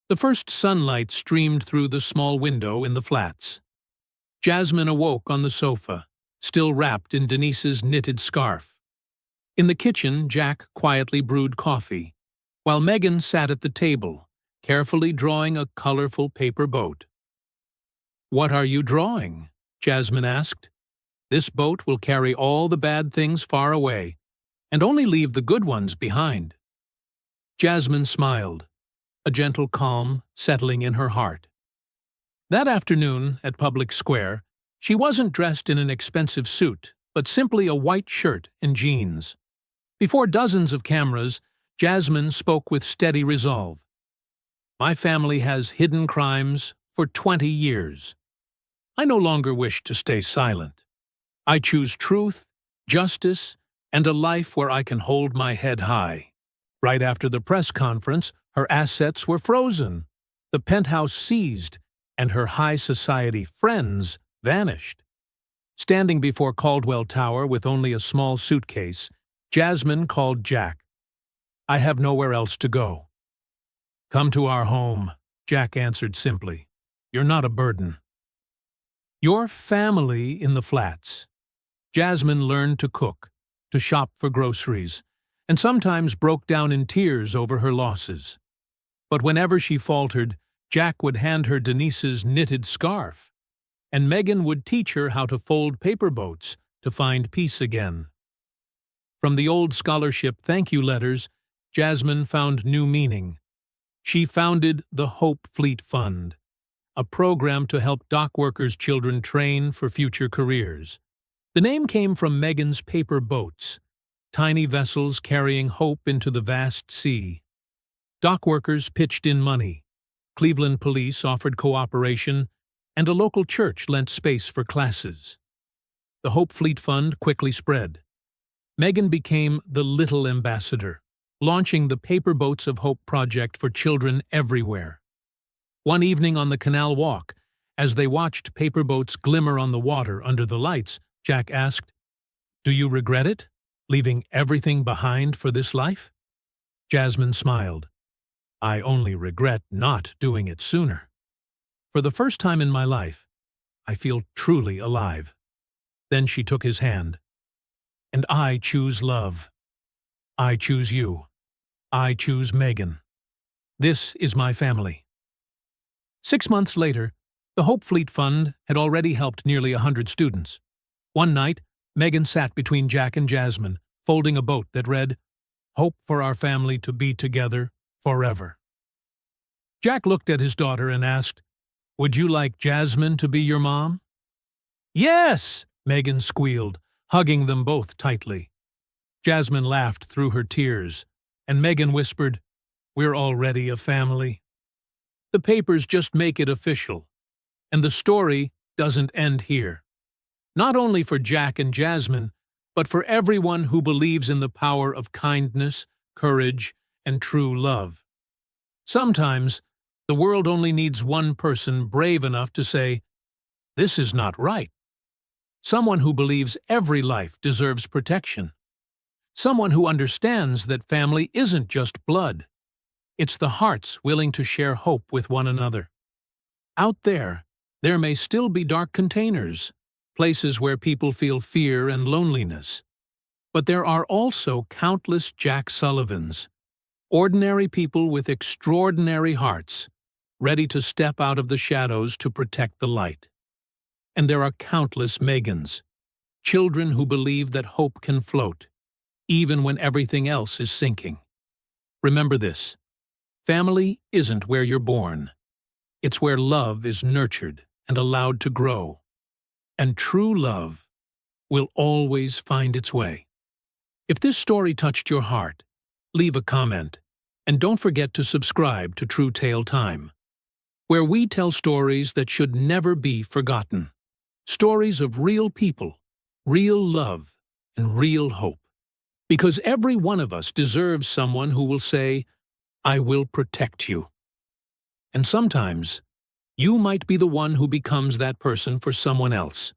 The first sunlight streamed through the small window in the flats. Jasmine awoke on the sofa, still wrapped in Denise's knitted scarf. In the kitchen, Jack quietly brewed coffee, while Megan sat at the table, carefully drawing a colorful paper boat. "What are you drawing?" Jasmine asked. "This boat will carry all the bad things far away, and only leave the good ones behind." Jasmine smiled, a gentle calm settling in her heart. That afternoon, at Public Square, she wasn't dressed in an expensive suit, but simply a white shirt and jeans. Before dozens of cameras, Jasmine spoke with steady resolve. "My family has hidden crimes for 20 years. I no longer wish to stay silent. I choose truth, justice, and a life where I can hold my head high." Right after the press conference, her assets were frozen, the penthouse seized, and her high society friends vanished. Standing before Caldwell Tower with only a small suitcase, Jasmine called Jack. "I have nowhere else to go." "Come to our home," Jack answered simply. "You're not a burden." Your family in the flats. Jasmine learned to cook, to shop for groceries, and sometimes broke down in tears over her losses. But whenever she faltered, Jack would hand her Denise's knitted scarf, and Megan would teach her how to fold paper boats to find peace again. From the old scholarship thank you letters, Jasmine found new meaning. She founded the Hope Fleet Fund, a program to help dock workers' children train for future careers. The name came from Megan's paper boats, tiny vessels carrying hope into the vast sea. Dock workers pitched in money, Cleveland police offered cooperation, and a local church lent space for classes. The Hope Fleet Fund quickly spread. Megan became the Little Ambassador, launching the Paper Boats of Hope project for children everywhere. One evening on the canal walk, as they watched paper boats glimmer on the water under the lights, Jack asked, "Do you regret it, leaving everything behind for this life?" Jasmine smiled. "I only regret not doing it sooner. For the first time in my life, I feel truly alive." Then she took his hand. "And I choose love. I choose you. I choose Megan. This is my family." 6 months later, the Hope Fleet Fund had already helped nearly 100 students. One night, Megan sat between Jack and Jasmine, folding a boat that read, "Hope for our family to be together forever." Jack looked at his daughter and asked, "Would you like Jasmine to be your mom?" "Yes!" Megan squealed, hugging them both tightly. Jasmine laughed through her tears, and Megan whispered, "We're already a family." The papers just make it official, and the story doesn't end here. Not only for Jack and Jasmine, but for everyone who believes in the power of kindness, courage, and true love. Sometimes, the world only needs one person brave enough to say, "This is not right." Someone who believes every life deserves protection. Someone who understands that family isn't just blood. It's the hearts willing to share hope with one another. Out there may still be dark containers, places where people feel fear and loneliness. But there are also countless Jack Sullivans, ordinary people with extraordinary hearts, ready to step out of the shadows to protect the light. And there are countless Megans, children who believe that hope can float, even when everything else is sinking. Remember this: family isn't where you're born. It's where love is nurtured and allowed to grow. And true love will always find its way. If this story touched your heart, leave a comment, and don't forget to subscribe to True Tale Time, where we tell stories that should never be forgotten. Stories of real people, real love, and real hope. Because every one of us deserves someone who will say, "I will protect you." And sometimes, you might be the one who becomes that person for someone else.